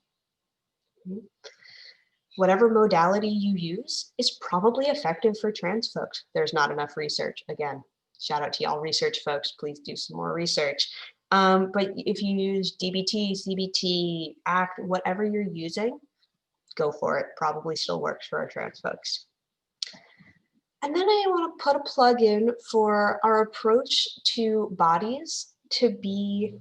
Whatever modality you use is probably effective for trans folks. There's not enough research. Again, shout out to y'all research folks, please do some more research. But if you use DBT, CBT, ACT, whatever you're using, go for it. Probably still works for our trans folks. And then I want to put a plug in for our approach to bodies to be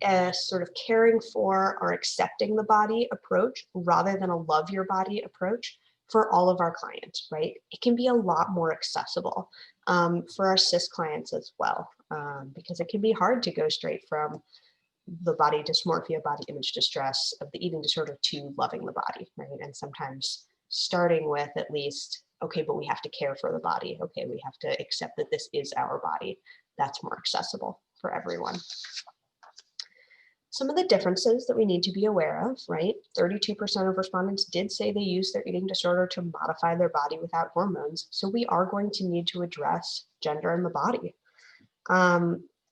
a sort of caring for or accepting the body approach rather than a love your body approach for all of our clients, right? It can be a lot more accessible for our cis clients as well, because it can be hard to go straight from the body dysmorphia, body image distress of the eating disorder to loving the body, right? And sometimes starting with at least, okay, but we have to care for the body. Okay, we have to accept that this is our body. That's more accessible for everyone. Some of the differences that we need to be aware of, right? 32% of respondents did say they use their eating disorder to modify their body without hormones. So we are going to need to address gender in the body.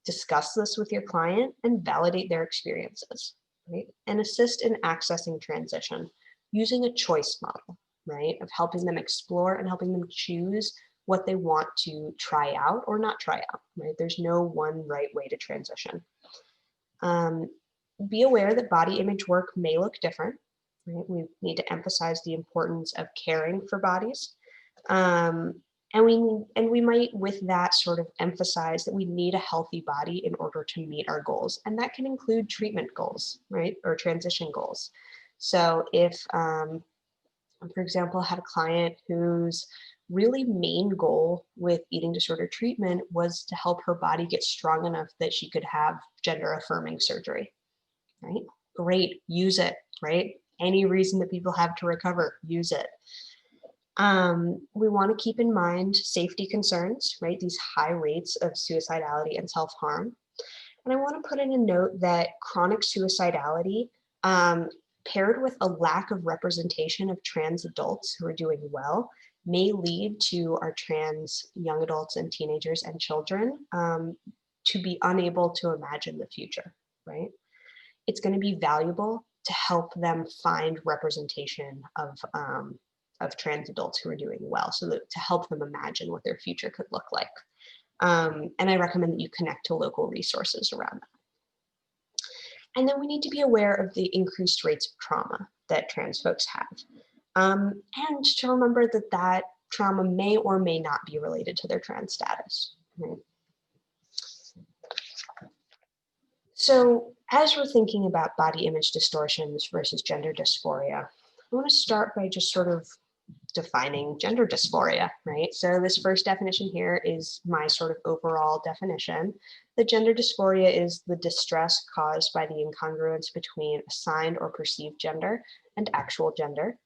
Discuss this with your client and validate their experiences, right? And assist in accessing transition using a choice model, right? Of helping them explore and helping them choose what they want to try out or not try out, right? There's no one right way to transition. Be aware that body image work may look different, right? We need to emphasize the importance of caring for bodies. And we might with that sort of emphasize that we need a healthy body in order to meet our goals. And that can include treatment goals, right? Or transition goals. So if, for example, had a client whose really main goal with eating disorder treatment was to help her body get strong enough that she could have gender affirming surgery, right? Great, use it, right? Any reason that people have to recover, use it. We want to keep in mind safety concerns, right? These high rates of suicidality and self-harm. And I want to put in a note that chronic suicidality paired with a lack of representation of trans adults who are doing well may lead to our trans young adults and teenagers and children to be unable to imagine the future, right? It's going to be valuable to help them find representation of trans adults who are doing well, so that to help them imagine what their future could look like. And I recommend that you connect to local resources around that. And then we need to be aware of the increased rates of trauma that trans folks have. And to remember that that trauma may or may not be related to their trans status. Right? So as we're thinking about body image distortions versus gender dysphoria, I want to start by just sort of defining gender dysphoria, right? So this first definition here is my sort of overall definition. The gender dysphoria is the distress caused by the incongruence between assigned or perceived gender and actual gender.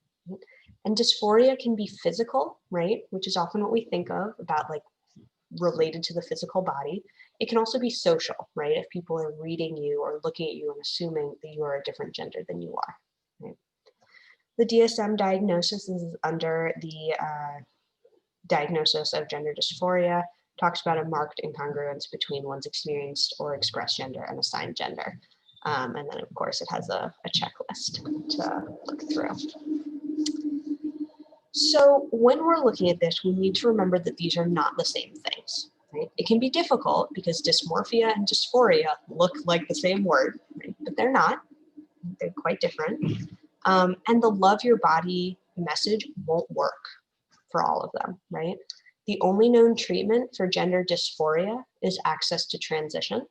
And dysphoria can be physical, right? Which is often what we think of about like related to the physical body. It can also be social, right? If people are reading you or looking at you and assuming that you are a different gender than you are, right? The DSM diagnosis is under the diagnosis of gender dysphoria, talks about a marked incongruence between one's experienced or expressed gender and assigned gender. And then of course it has a checklist to look through. So when we're looking at this, we need to remember that these are not the same things, right? It can be difficult because dysmorphia and dysphoria look like the same word, right? But they're not, they're quite different. And the love your body message won't work for all of them, right? The only known treatment for gender dysphoria is access to transition,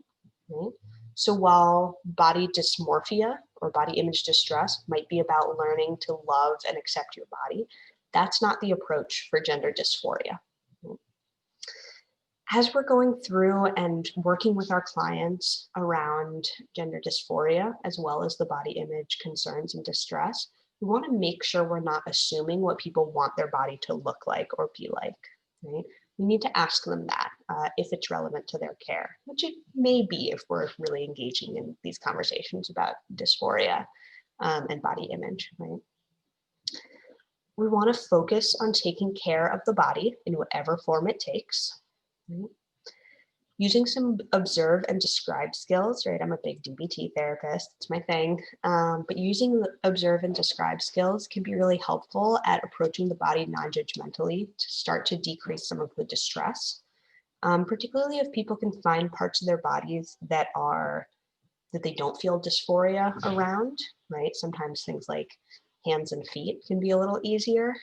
right? So while body dysmorphia or body image distress might be about learning to love and accept your body, that's not the approach for gender dysphoria. As we're going through and working with our clients around gender dysphoria, as well as the body image concerns and distress, we want to make sure we're not assuming what people want their body to look like or be like, right? We need to ask them that if it's relevant to their care, which it may be if we're really engaging in these conversations about dysphoria and body image, right? We want to focus on taking care of the body in whatever form it takes. Right? Using some observe and describe skills, right? I'm a big DBT therapist, it's my thing. But using the observe and describe skills can be really helpful at approaching the body non-judgmentally to start to decrease some of the distress, particularly if people can find parts of their bodies that they don't feel dysphoria around, right? Sometimes things like hands and feet can be a little easier,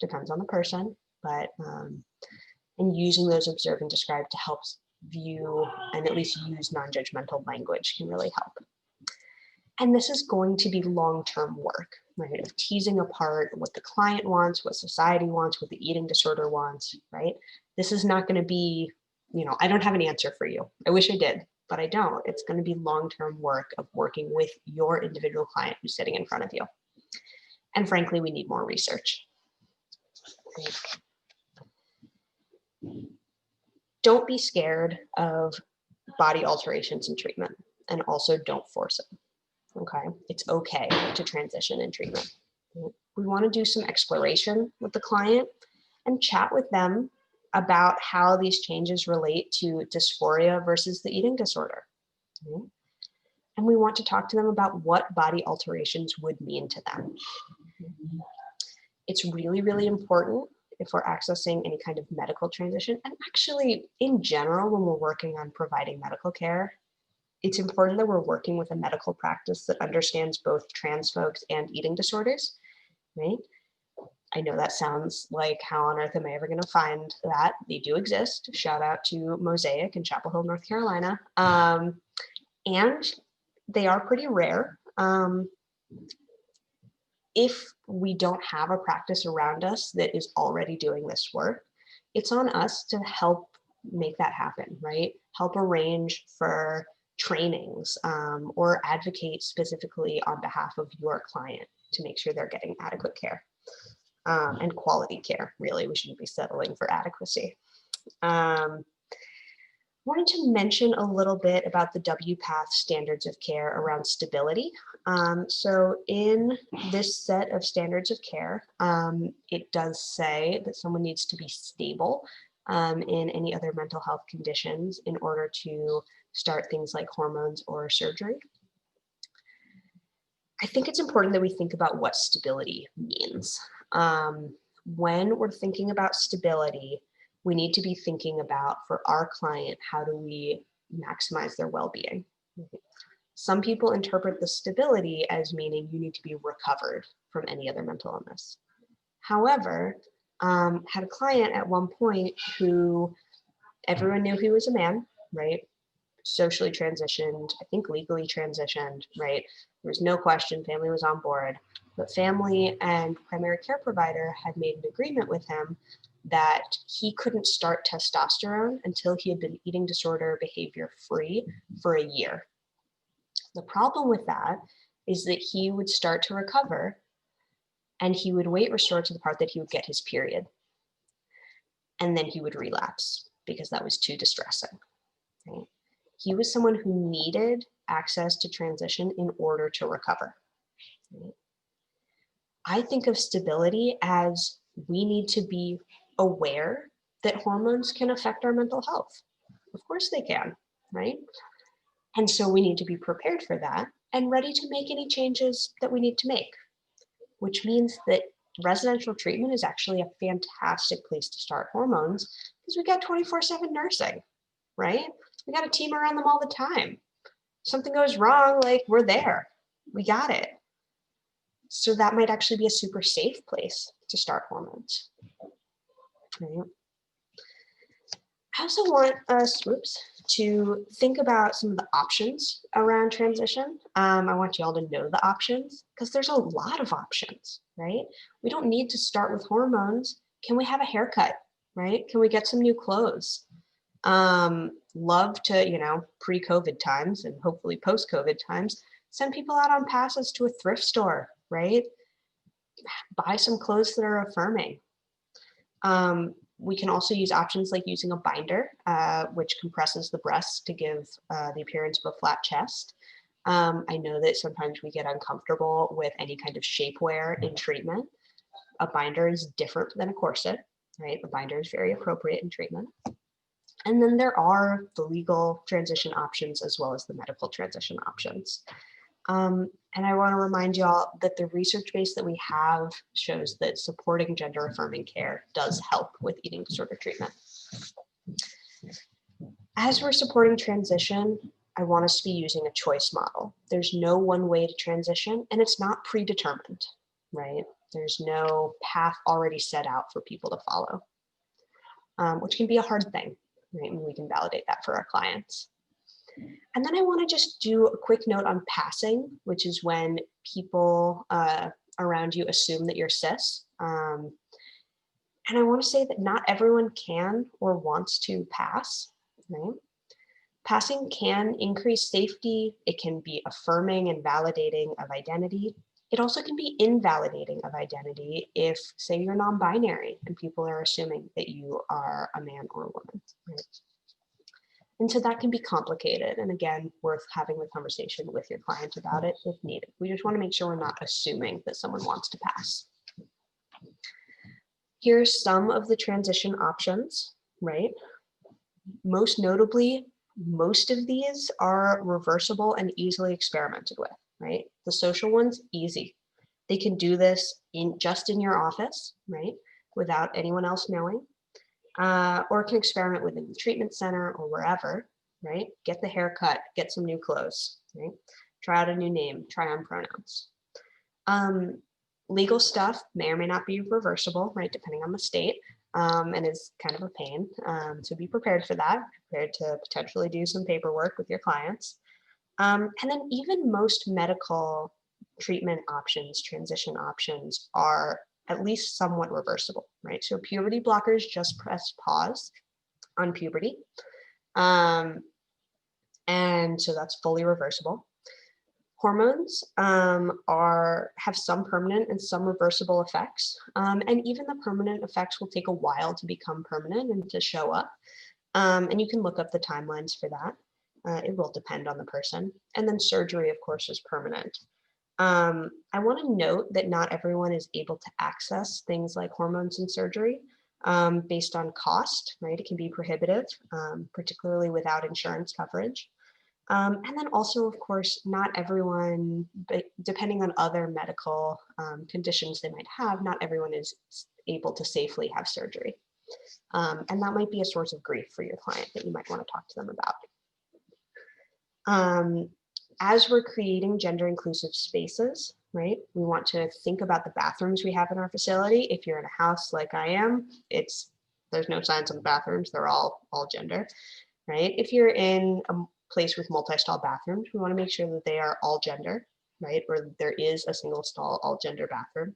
depends on the person, but and using those observe and describe to help view and at least use non-judgmental language can really help. And this is going to be long-term work, right? Of teasing apart what the client wants, what society wants, what the eating disorder wants, right? This is not going to be, I don't have an answer for you. I wish I did, but I don't. It's going to be long-term work of working with your individual client who's sitting in front of you. And frankly, we need more research. Right? Don't be scared of body alterations in treatment, and also don't force it, okay? It's okay to transition in treatment. We want to do some exploration with the client and chat with them about how these changes relate to dysphoria versus the eating disorder. And we want to talk to them about what body alterations would mean to them. It's really, really important if we're accessing any kind of medical transition, and actually in general, when we're working on providing medical care, it's important that we're working with a medical practice that understands both trans folks and eating disorders, right? I know that sounds like, how on earth am I ever going to find that? They do exist. Shout out to Mosaic in Chapel Hill, North Carolina. And they are pretty rare. If we don't have a practice around us that is already doing this work, it's on us to help make that happen, right? Help arrange for trainings or advocate specifically on behalf of your client to make sure they're getting adequate care and quality care, really. We shouldn't be settling for adequacy. Wanted to mention a little bit about the WPATH standards of care around stability. So in this set of standards of care, it does say that someone needs to be stable in any other mental health conditions in order to start things like hormones or surgery. I think it's important that we think about what stability means. When we're thinking about stability, we need to be thinking about, for our client, how do we maximize their well-being? Some people interpret the stability as meaning you need to be recovered from any other mental illness. However, had a client at one point who everyone knew he was a man, right? Socially transitioned, I think legally transitioned, right? There was no question, family was on board, but family and primary care provider had made an agreement with him that he couldn't start testosterone until he had been eating disorder behavior free for a year. The problem with that is that he would start to recover and he would weight restore to the part that he would get his period. And then he would relapse because that was too distressing. Right? He was someone who needed access to transition in order to recover. Right? I think of stability as we need to be aware that hormones can affect our mental health. Of course they can, right? And so we need to be prepared for that and ready to make any changes that we need to make, which means that residential treatment is actually a fantastic place to start hormones because we got 24/7 nursing, right? We got a team around them all the time. Something goes wrong, like we're there, we got it. So that might actually be a super safe place to start hormones. Right? I also want us, to think about some of the options around transition. I want you all to know the options because there's a lot of options, right? We don't need to start with hormones. Can we have a haircut, right? Can we get some new clothes? Love to, pre-COVID times and hopefully post-COVID times, send people out on passes to a thrift store, right? Buy some clothes that are affirming. We can also use options like using a binder, which compresses the breasts to give the appearance of a flat chest. I know that sometimes we get uncomfortable with any kind of shapewear in treatment. A binder is different than a corset, right? The binder is very appropriate in treatment. And then there are the legal transition options as well as the medical transition options. And I want to remind y'all that the research base that we have shows that supporting gender affirming care does help with eating disorder treatment. As we're supporting transition, I want us to be using a choice model. There's no one way to transition and it's not predetermined, right? There's no path already set out for people to follow, which can be a hard thing, right? And we can validate that for our clients. And then I want to just do a quick note on passing, which is when people around you assume that you're cis. And I want to say that not everyone can or wants to pass, right? Passing can increase safety. It can be affirming and validating of identity. It also can be invalidating of identity if, say, you're non-binary and people are assuming that you are a man or a woman, right? And so that can be complicated. And again, worth having the conversation with your client about it if needed. We just want to make sure we're not assuming that someone wants to pass. Here's some of the transition options, right? Most notably, most of these are reversible and easily experimented with, right? The social ones, easy. They can do this just in your office, right? Without anyone else knowing. Or can experiment within the treatment center or wherever, right? Get the haircut, get some new clothes, right? Try out a new name, try on pronouns. Legal stuff may or may not be reversible, right? Depending on the state, and is kind of a pain. So be prepared for that, prepared to potentially do some paperwork with your clients. And then even most medical treatment options, transition options are at least somewhat reversible, right? So puberty blockers just press pause on puberty. And so that's fully reversible. Hormones have some permanent and some reversible effects. And even the permanent effects will take a while to become permanent and to show up. And you can look up the timelines for that. It will depend on the person. And then surgery, of course, is permanent. I want to note that not everyone is able to access things like hormones and surgery based on cost, right? It can be prohibitive, particularly without insurance coverage. And then also, of course, not everyone, but depending on other medical conditions they might have, not everyone is able to safely have surgery. And that might be a source of grief for your client that you might want to talk to them about. As we're creating gender inclusive spaces, right, we want to think about the bathrooms we have in our facility. If you're in a house like I am, there's no signs on the bathrooms, they're all gender, right? If you're in a place with multi-stall bathrooms, we want to make sure that they are all gender, right? Or there is a single stall all gender bathroom.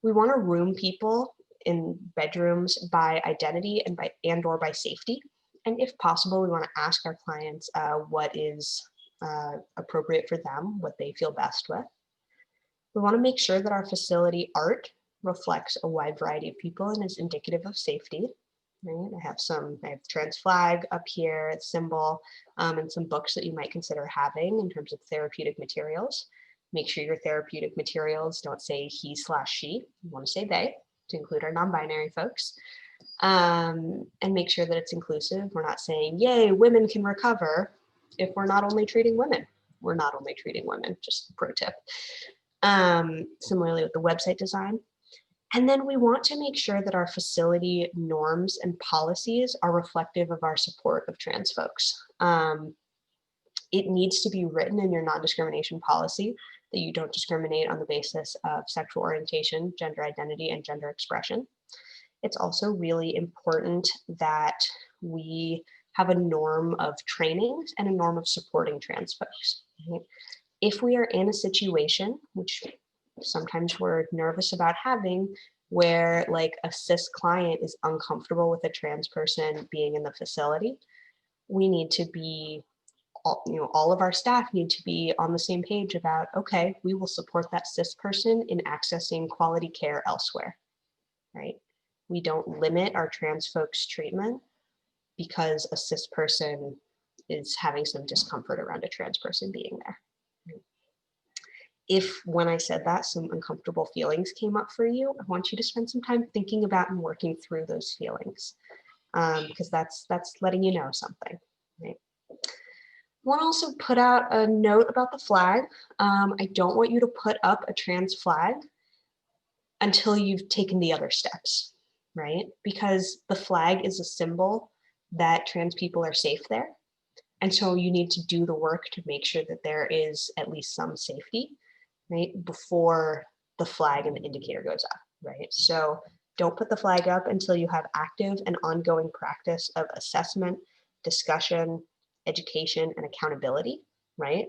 We want to room people in bedrooms by identity and or by safety. And if possible, we want to ask our clients what is appropriate for them, what they feel best with. We want to make sure that our facility art reflects a wide variety of people and is indicative of safety. Right? I have trans flag up here, symbol, and some books that you might consider having in terms of therapeutic materials. Make sure your therapeutic materials don't say he/she. You want to say they, to include our non-binary folks. And make sure that it's inclusive. We're not saying, yay, women can recover if we're not only treating women. We're not only treating women, just pro tip. Similarly with the website design. And then we want to make sure that our facility norms and policies are reflective of our support of trans folks. It needs to be written in your non-discrimination policy that you don't discriminate on the basis of sexual orientation, gender identity, and gender expression. It's also really important that we have a norm of trainings and a norm of supporting trans folks. Right? If we are in a situation, which sometimes we're nervous about having, where like a cis client is uncomfortable with a trans person being in the facility, we need to be, all of our staff need to be on the same page about, okay, we will support that cis person in accessing quality care elsewhere, right? We don't limit our trans folks' treatment because a cis person is having some discomfort around a trans person being there. If, when I said that, some uncomfortable feelings came up for you, I want you to spend some time thinking about and working through those feelings, because that's letting you know something, right? I want to also put out a note about the flag. I don't want you to put up a trans flag until you've taken the other steps, right? Because the flag is a symbol that trans people are safe there. And so you need to do the work to make sure that there is at least some safety, right, before the flag and the indicator goes up, right? So don't put the flag up until you have active and ongoing practice of assessment, discussion, education, and accountability, right?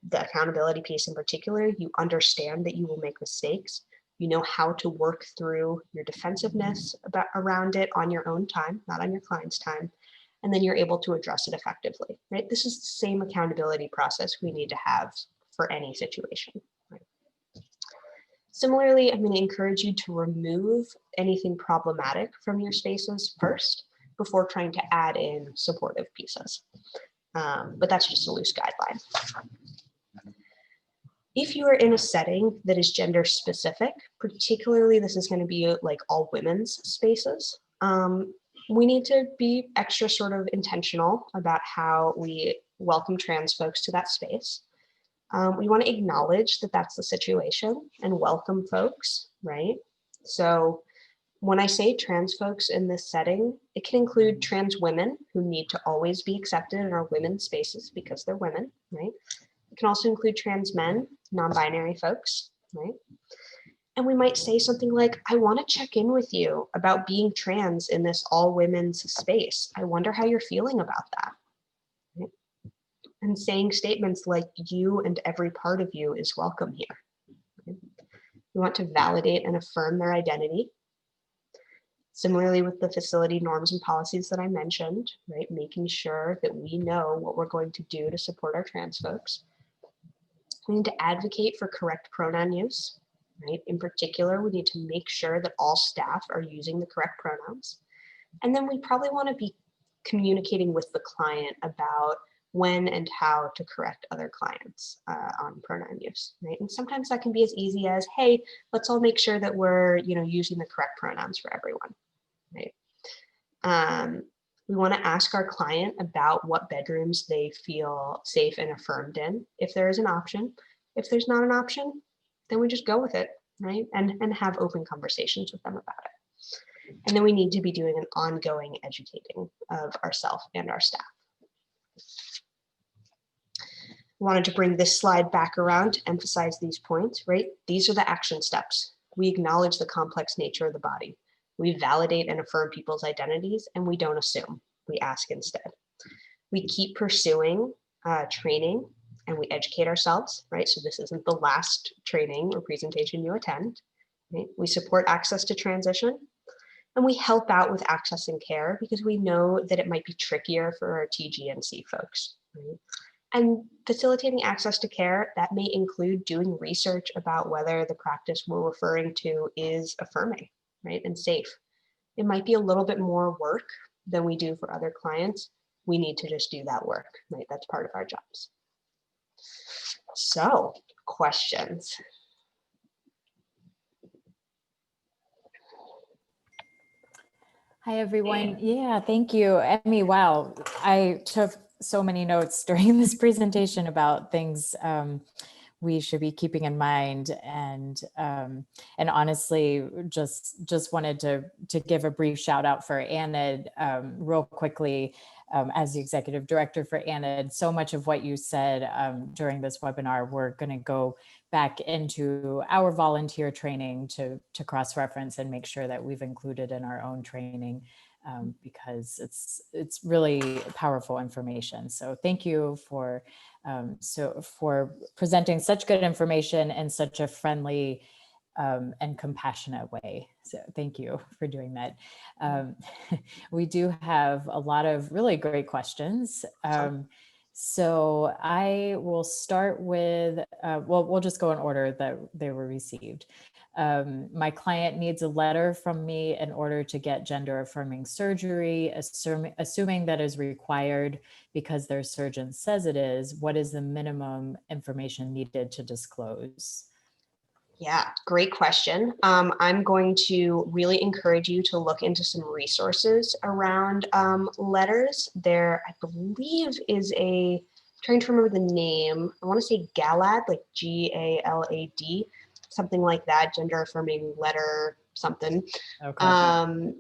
The accountability piece in particular, you understand that you will make mistakes. You know how to work through your defensiveness around it on your own time, not on your client's time. And then you're able to address it effectively, right? This is the same accountability process we need to have for any situation. Right? Similarly, I'm going to encourage you to remove anything problematic from your spaces first before trying to add in supportive pieces. But that's just a loose guideline. If you are in a setting that is gender specific, particularly this is going to be like all women's spaces, we need to be extra sort of intentional about how we welcome trans folks to that space. We want to acknowledge that that's the situation and welcome folks, right? So when I say trans folks in this setting, it can include trans women who need to always be accepted in our women's spaces because they're women, right? It can also include trans men, non-binary folks, right? And we might say something like, I want to check in with you about being trans in this all women's space. I wonder how you're feeling about that. Right? And saying statements like, you and every part of you is welcome here. Right? We want to validate and affirm their identity. Similarly with the facility norms and policies that I mentioned, right? Making sure that we know what we're going to do to support our trans folks. We need to advocate for correct pronoun use. Right? In particular, we need to make sure that all staff are using the correct pronouns. And then we probably want to be communicating with the client about when and how to correct other clients on pronoun use. Right? And sometimes that can be as easy as, hey, let's all make sure that we're using the correct pronouns for everyone. Right? We want to ask our client about what bedrooms they feel safe and affirmed in, if there is an option. If there's not an option, then we just go with it, right? And have open conversations with them about it. And then we need to be doing an ongoing educating of ourselves and our staff. Wanted to bring this slide back around to emphasize these points, right? These are the action steps. We acknowledge the complex nature of the body. We validate and affirm people's identities, and we don't assume, we ask instead. We keep pursuing training, and we educate ourselves, right? So this isn't the last training or presentation you attend. Right? We support access to transition, and we help out with accessing care because we know that it might be trickier for our TGNC folks. Right? And facilitating access to care, that may include doing research about whether the practice we're referring to is affirming, right, and safe. It might be a little bit more work than we do for other clients. We need to just do that work, right? That's part of our jobs. So, questions? Hi, everyone. Yeah, thank you, Emmy. Wow, I took so many notes during this presentation about things we should be keeping in mind, and honestly, just wanted to give a brief shout out for ANAD real quickly. as the executive director for ANAD, so much of what you said during this webinar, we're going to go back into our volunteer training to cross-reference and make sure that we've included in our own training, because it's really powerful information. So thank you for presenting such good information in such a friendly and compassionate way. So thank you for doing that. We do have a lot of really great questions. So I will start with, well, we'll just go in order that they were received. My client needs a letter from me in order to get gender affirming surgery, assuming that is required because their surgeon says it is. What is the minimum information needed to disclose? Yeah, great question. I'm going to really encourage you to look into some resources around letters. There, I believe, is I'm trying to remember the name. I want to say GALAD, like GALAD, something like that, gender affirming letter something, Okay.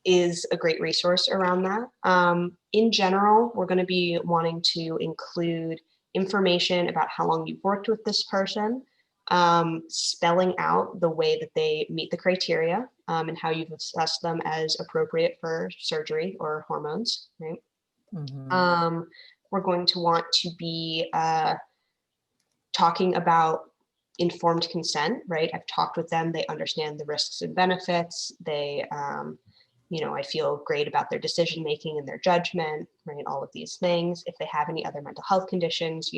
is a great resource around that. In general, we're going to be wanting to include information about how long you've worked with this person, spelling out the way that they meet the criteria, and how you've assessed them as appropriate for surgery or hormones, right? Mhm. We're going to want to be talking about informed consent, right? I've talked with them, they understand the risks and benefits, they, I feel great about their decision making and their judgment, right? All of these things. If they have any other mental health conditions,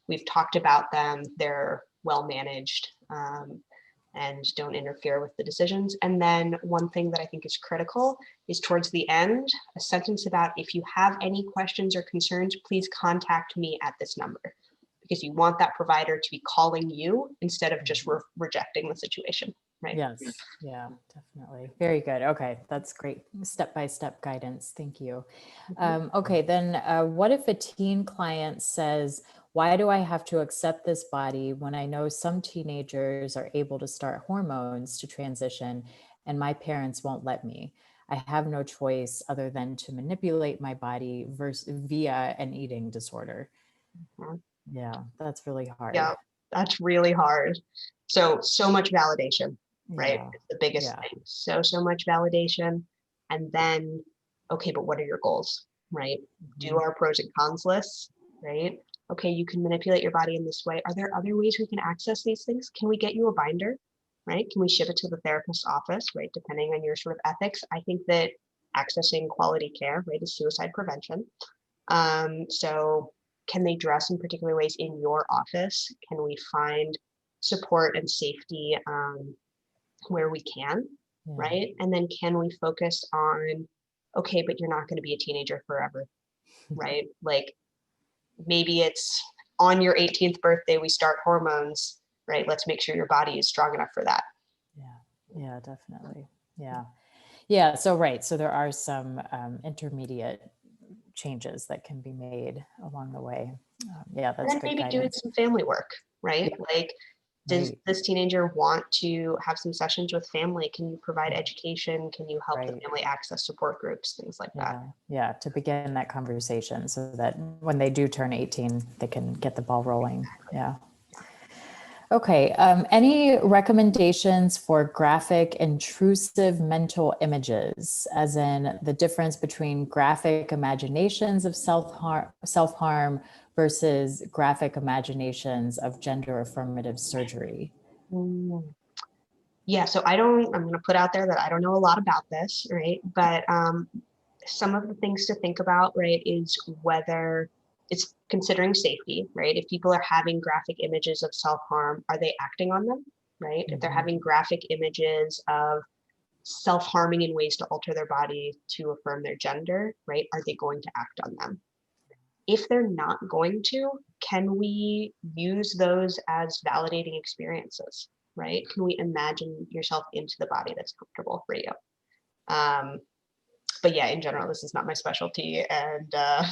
we've talked about them, they're well managed, and don't interfere with the decisions. And then one thing that I think is critical is towards the end, a sentence about, if you have any questions or concerns, please contact me at this number, because you want that provider to be calling you instead of just rejecting the situation, right? Yes, yeah, definitely. Very good. Okay, that's great step-by-step guidance. Thank you. Okay, then what if a teen client says, why do I have to accept this body when I know some teenagers are able to start hormones to transition and my parents won't let me? I have no choice other than to manipulate my body via an eating disorder. Yeah, that's really hard. Yeah, that's really hard. So much validation, right? Yeah. It's the biggest thing. So much validation. And then, okay, but what are your goals, right? Do our pros and cons lists, right? Okay, you can manipulate your body in this way. Are there other ways we can access these things? Can we get you a binder, right? Can we ship it to the therapist's office, right? Depending on your sort of ethics. I think that accessing quality care, right, is suicide prevention. So can they dress in particular ways in your office? Can we find support and safety where we can, right? And then can we focus on, okay, but you're not going to be a teenager forever, right? Like maybe it's on your 18th birthday, we start hormones, right? Let's make sure your body is strong enough for that. Yeah, definitely. Yeah. So, right. So there are some intermediate changes that can be made along the way. Yeah, that's good maybe guidance. doing some family work, right? Like, does this teenager want to have some sessions with family? Can you provide education? Can you help the family access support groups, things like that? Yeah, to begin that conversation so that when they do turn 18, they can get the ball rolling. Yeah. Okay, any recommendations for graphic intrusive mental images, as in the difference between graphic imaginations of self-harm versus graphic imaginations of gender affirmative surgery? Yeah, so I'm going to put out there that I don't know a lot about this, right? But some of the things to think about, right, is whether it's considering safety, right? If people are having graphic images of self-harm, are they acting on them, right? If they're having graphic images of self-harming in ways to alter their body to affirm their gender, right? Are they going to act on them? If they're not going to, can we use those as validating experiences, right? Can we imagine yourself into the body that's comfortable for you? But yeah, in general, this is not my specialty, and yeah.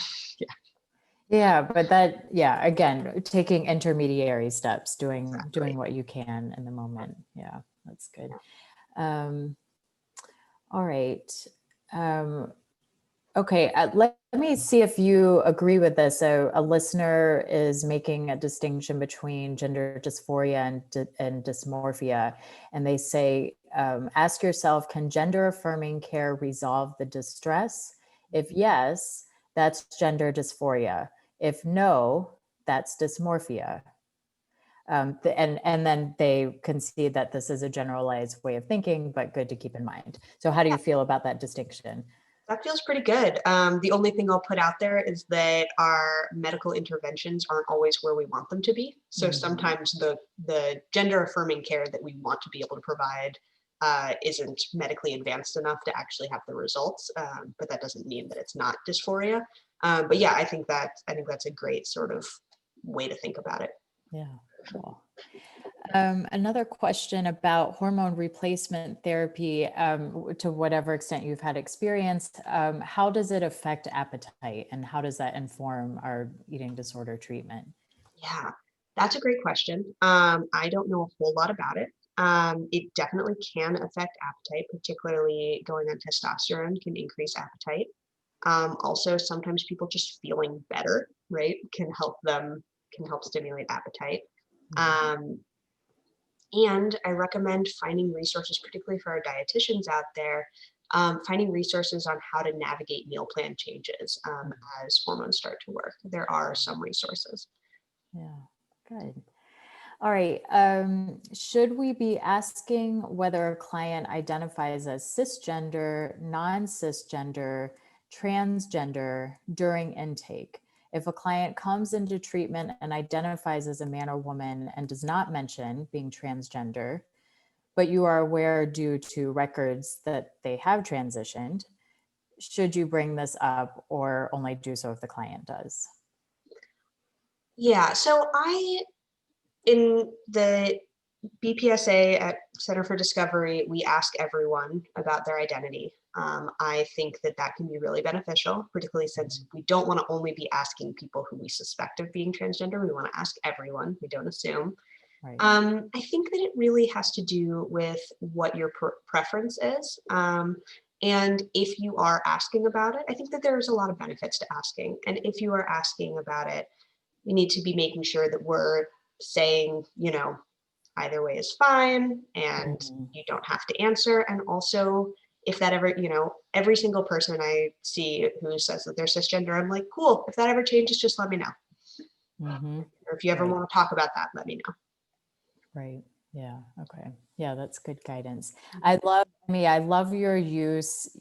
Yeah, but again, taking intermediary steps, doing what you can in the moment. Yeah, that's good. All right. Okay, let me see if you agree with this. So a listener is making a distinction between gender dysphoria and dysmorphia. And they say, ask yourself, can gender affirming care resolve the distress? If yes, that's gender dysphoria. If no, that's dysmorphia. And then they concede that this is a generalized way of thinking, but good to keep in mind. So how do you feel about that distinction? That feels pretty good. The only thing I'll put out there is that our medical interventions aren't always where we want them to be. So sometimes the gender affirming care that we want to be able to provide isn't medically advanced enough to actually have the results. But that doesn't mean that it's not dysphoria. But yeah, I think that's a great sort of way to think about it. Yeah, cool. Another question about hormone replacement therapy, to whatever extent you've had experience, how does it affect appetite and how does that inform our eating disorder treatment? Yeah, that's a great question. I don't know a whole lot about it. It definitely can affect appetite, particularly going on testosterone can increase appetite. Also, sometimes people just feeling better, right, can help stimulate appetite. And I recommend finding resources, particularly for our dietitians out there, finding resources on how to navigate meal plan changes as hormones start to work. There are some resources. Yeah, good. All right. Should we be asking whether a client identifies as cisgender, non-cisgender, transgender during intake? If a client comes into treatment and identifies as a man or woman and does not mention being transgender, but you are aware due to records that they have transitioned, should you bring this up or only do so if the client does? Yeah, so in the BPSA at Center for Discovery, we ask everyone about their identity. I think that can be really beneficial, particularly since we don't want to only be asking people who we suspect of being transgender. We want to ask everyone. We don't assume. Right. I think that it really has to do with what your preference is. And if you are asking about it, I think that there's a lot of benefits to asking. And if you are asking about it, we need to be making sure that we're saying, either way is fine and you don't have to answer. And also, if that ever, every single person I see who says that they're cisgender, I'm like, cool, if that ever changes, just let me know. Or if you ever want to talk about that, let me know. Right. Yeah. Okay. Yeah, that's good guidance. I love your use,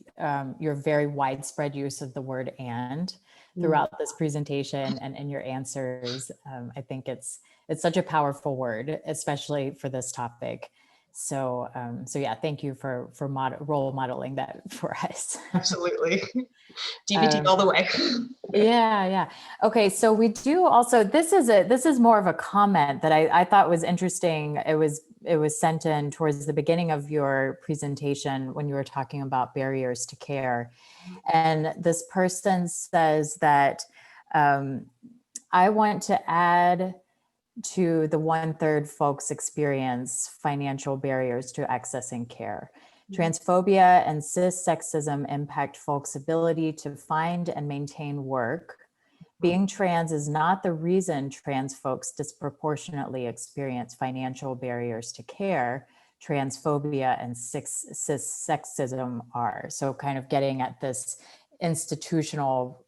your very widespread use of the word "and" throughout this presentation and in your answers. I think it's such a powerful word, especially for this topic. So, yeah, thank you for role modeling that for us. Absolutely. DBT all the way. Yeah. Okay. So we do also, this is more of a comment that I thought was interesting. It was sent in towards the beginning of your presentation when you were talking about barriers to care. And this person says that I want to add to the 1/3 folks experience financial barriers to accessing care. Transphobia and cissexism impact folks' ability to find and maintain work. Being trans is not the reason trans folks disproportionately experience financial barriers to care. Transphobia and cissexism are. So kind of getting at this institutional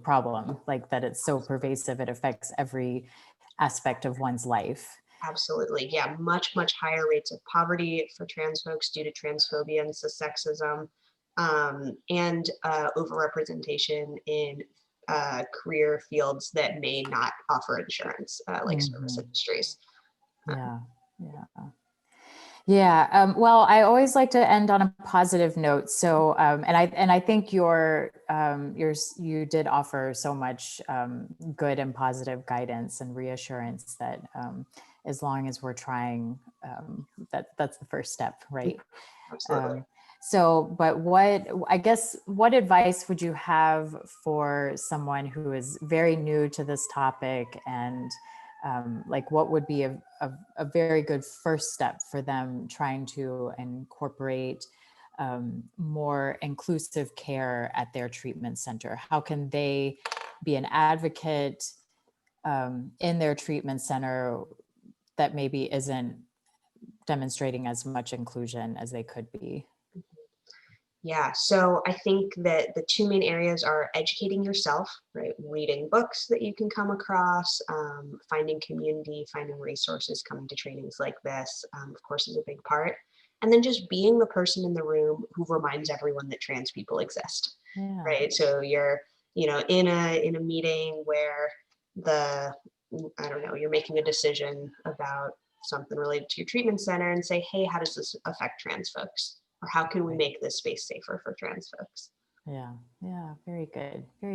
problem, like that it's so pervasive, it affects every aspect of one's life. Absolutely. Yeah, much higher rates of poverty for trans folks due to transphobia and cissexism, and overrepresentation in career fields that may not offer insurance, like service industries. Yeah. Well, I always like to end on a positive note. So, and I think you did offer so much good and positive guidance and reassurance that as long as we're trying, that's the first step, right? Absolutely. But what advice would you have for someone who is very new to this topic, and like what would be a very good first step for them trying to incorporate more inclusive care at their treatment center? How can they be an advocate in their treatment center that maybe isn't demonstrating as much inclusion as they could be? Yeah, so I think that the two main areas are educating yourself, right? Reading books that you can come across, finding community, finding resources, coming to trainings like this, of course, is a big part. And then just being the person in the room who reminds everyone that trans people exist, Yeah. right? So you're, in a meeting where I don't know, you're making a decision about something related to your treatment center and say, hey, how does this affect trans folks? Or how can we make this space safer for trans folks? Yeah, very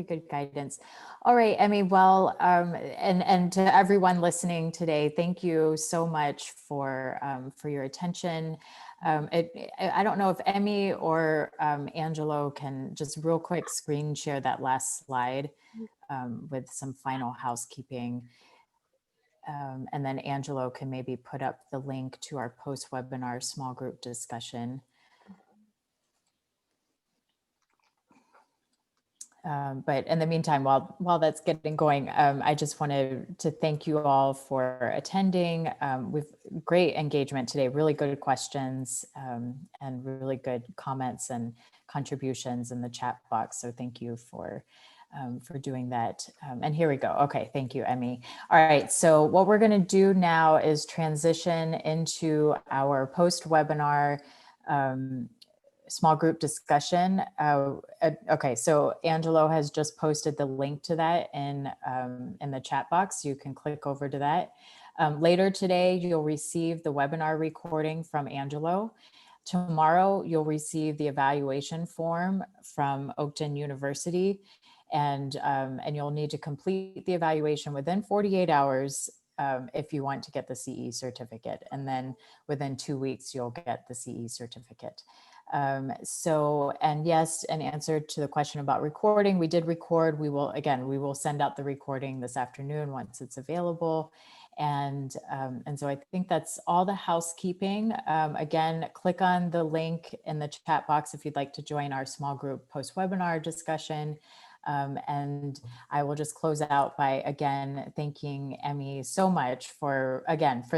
good guidance. All right, Emmy. Well, and to everyone listening today, thank you so much for your attention. I don't know if Emmy or Angelo can just real quick screen share that last slide with some final housekeeping. And then Angelo can maybe put up the link to our post-webinar small group discussion. But in the meantime, while that's getting going, I just wanted to thank you all for attending. We've great engagement today, really good questions and really good comments and contributions in the chat box. So thank you for doing that. And here we go. Okay, thank you, Emmy. All right, so what we're gonna do now is transition into our post-webinar small group discussion. Okay, so Angelo has just posted the link to that in the chat box. You can click over to that. Later today, you'll receive the webinar recording from Angelo. Tomorrow, you'll receive the evaluation form from Oakton University, and you'll need to complete the evaluation within 48 hours if you want to get the CE certificate. And then within 2 weeks, you'll get the CE certificate. And yes, in answer to the question about recording, we did record. We will send out the recording this afternoon once it's available. And so I think that's all the housekeeping. Again, click on the link in the chat box if you'd like to join our small group post-webinar discussion. And I will just close out by again thanking Emmy so much for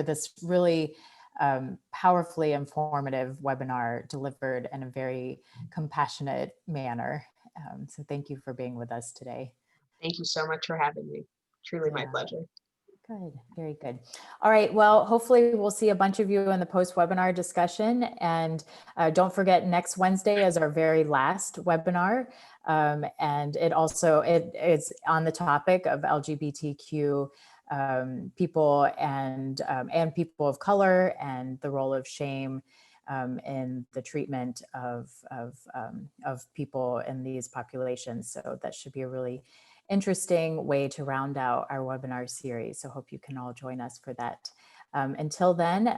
this really powerfully informative webinar delivered in a very compassionate manner. So thank you for being with us today. Thank you so much for having me. Truly my pleasure. Good, very good. All right, well, hopefully we'll see a bunch of you in the post-webinar discussion. And don't forget, next Wednesday is our very last webinar. And it's on the topic of LGBTQ people and people of color and the role of shame in the treatment of people in these populations. So that should be a really interesting way to round out our webinar series. So hope you can all join us for that. Until then,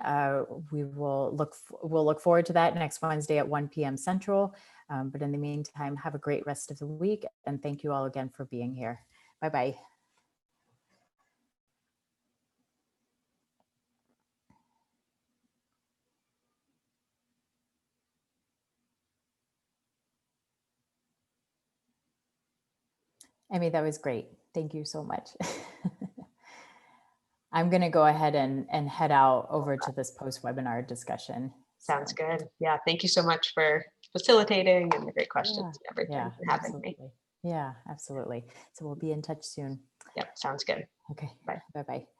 we'll look forward to that next Wednesday at 1 p.m. Central. But in the meantime, have a great rest of the week. And thank you all again for being here. Bye-bye. Emmy, that was great. Thank you so much. I'm going to go ahead and head out over to this post-webinar discussion. Sounds good. Yeah, thank you so much for facilitating and the great questions and everything. Yeah, for having absolutely. me. Yeah, absolutely. So we'll be in touch soon. Yep, sounds good. Okay, Bye. Bye-bye.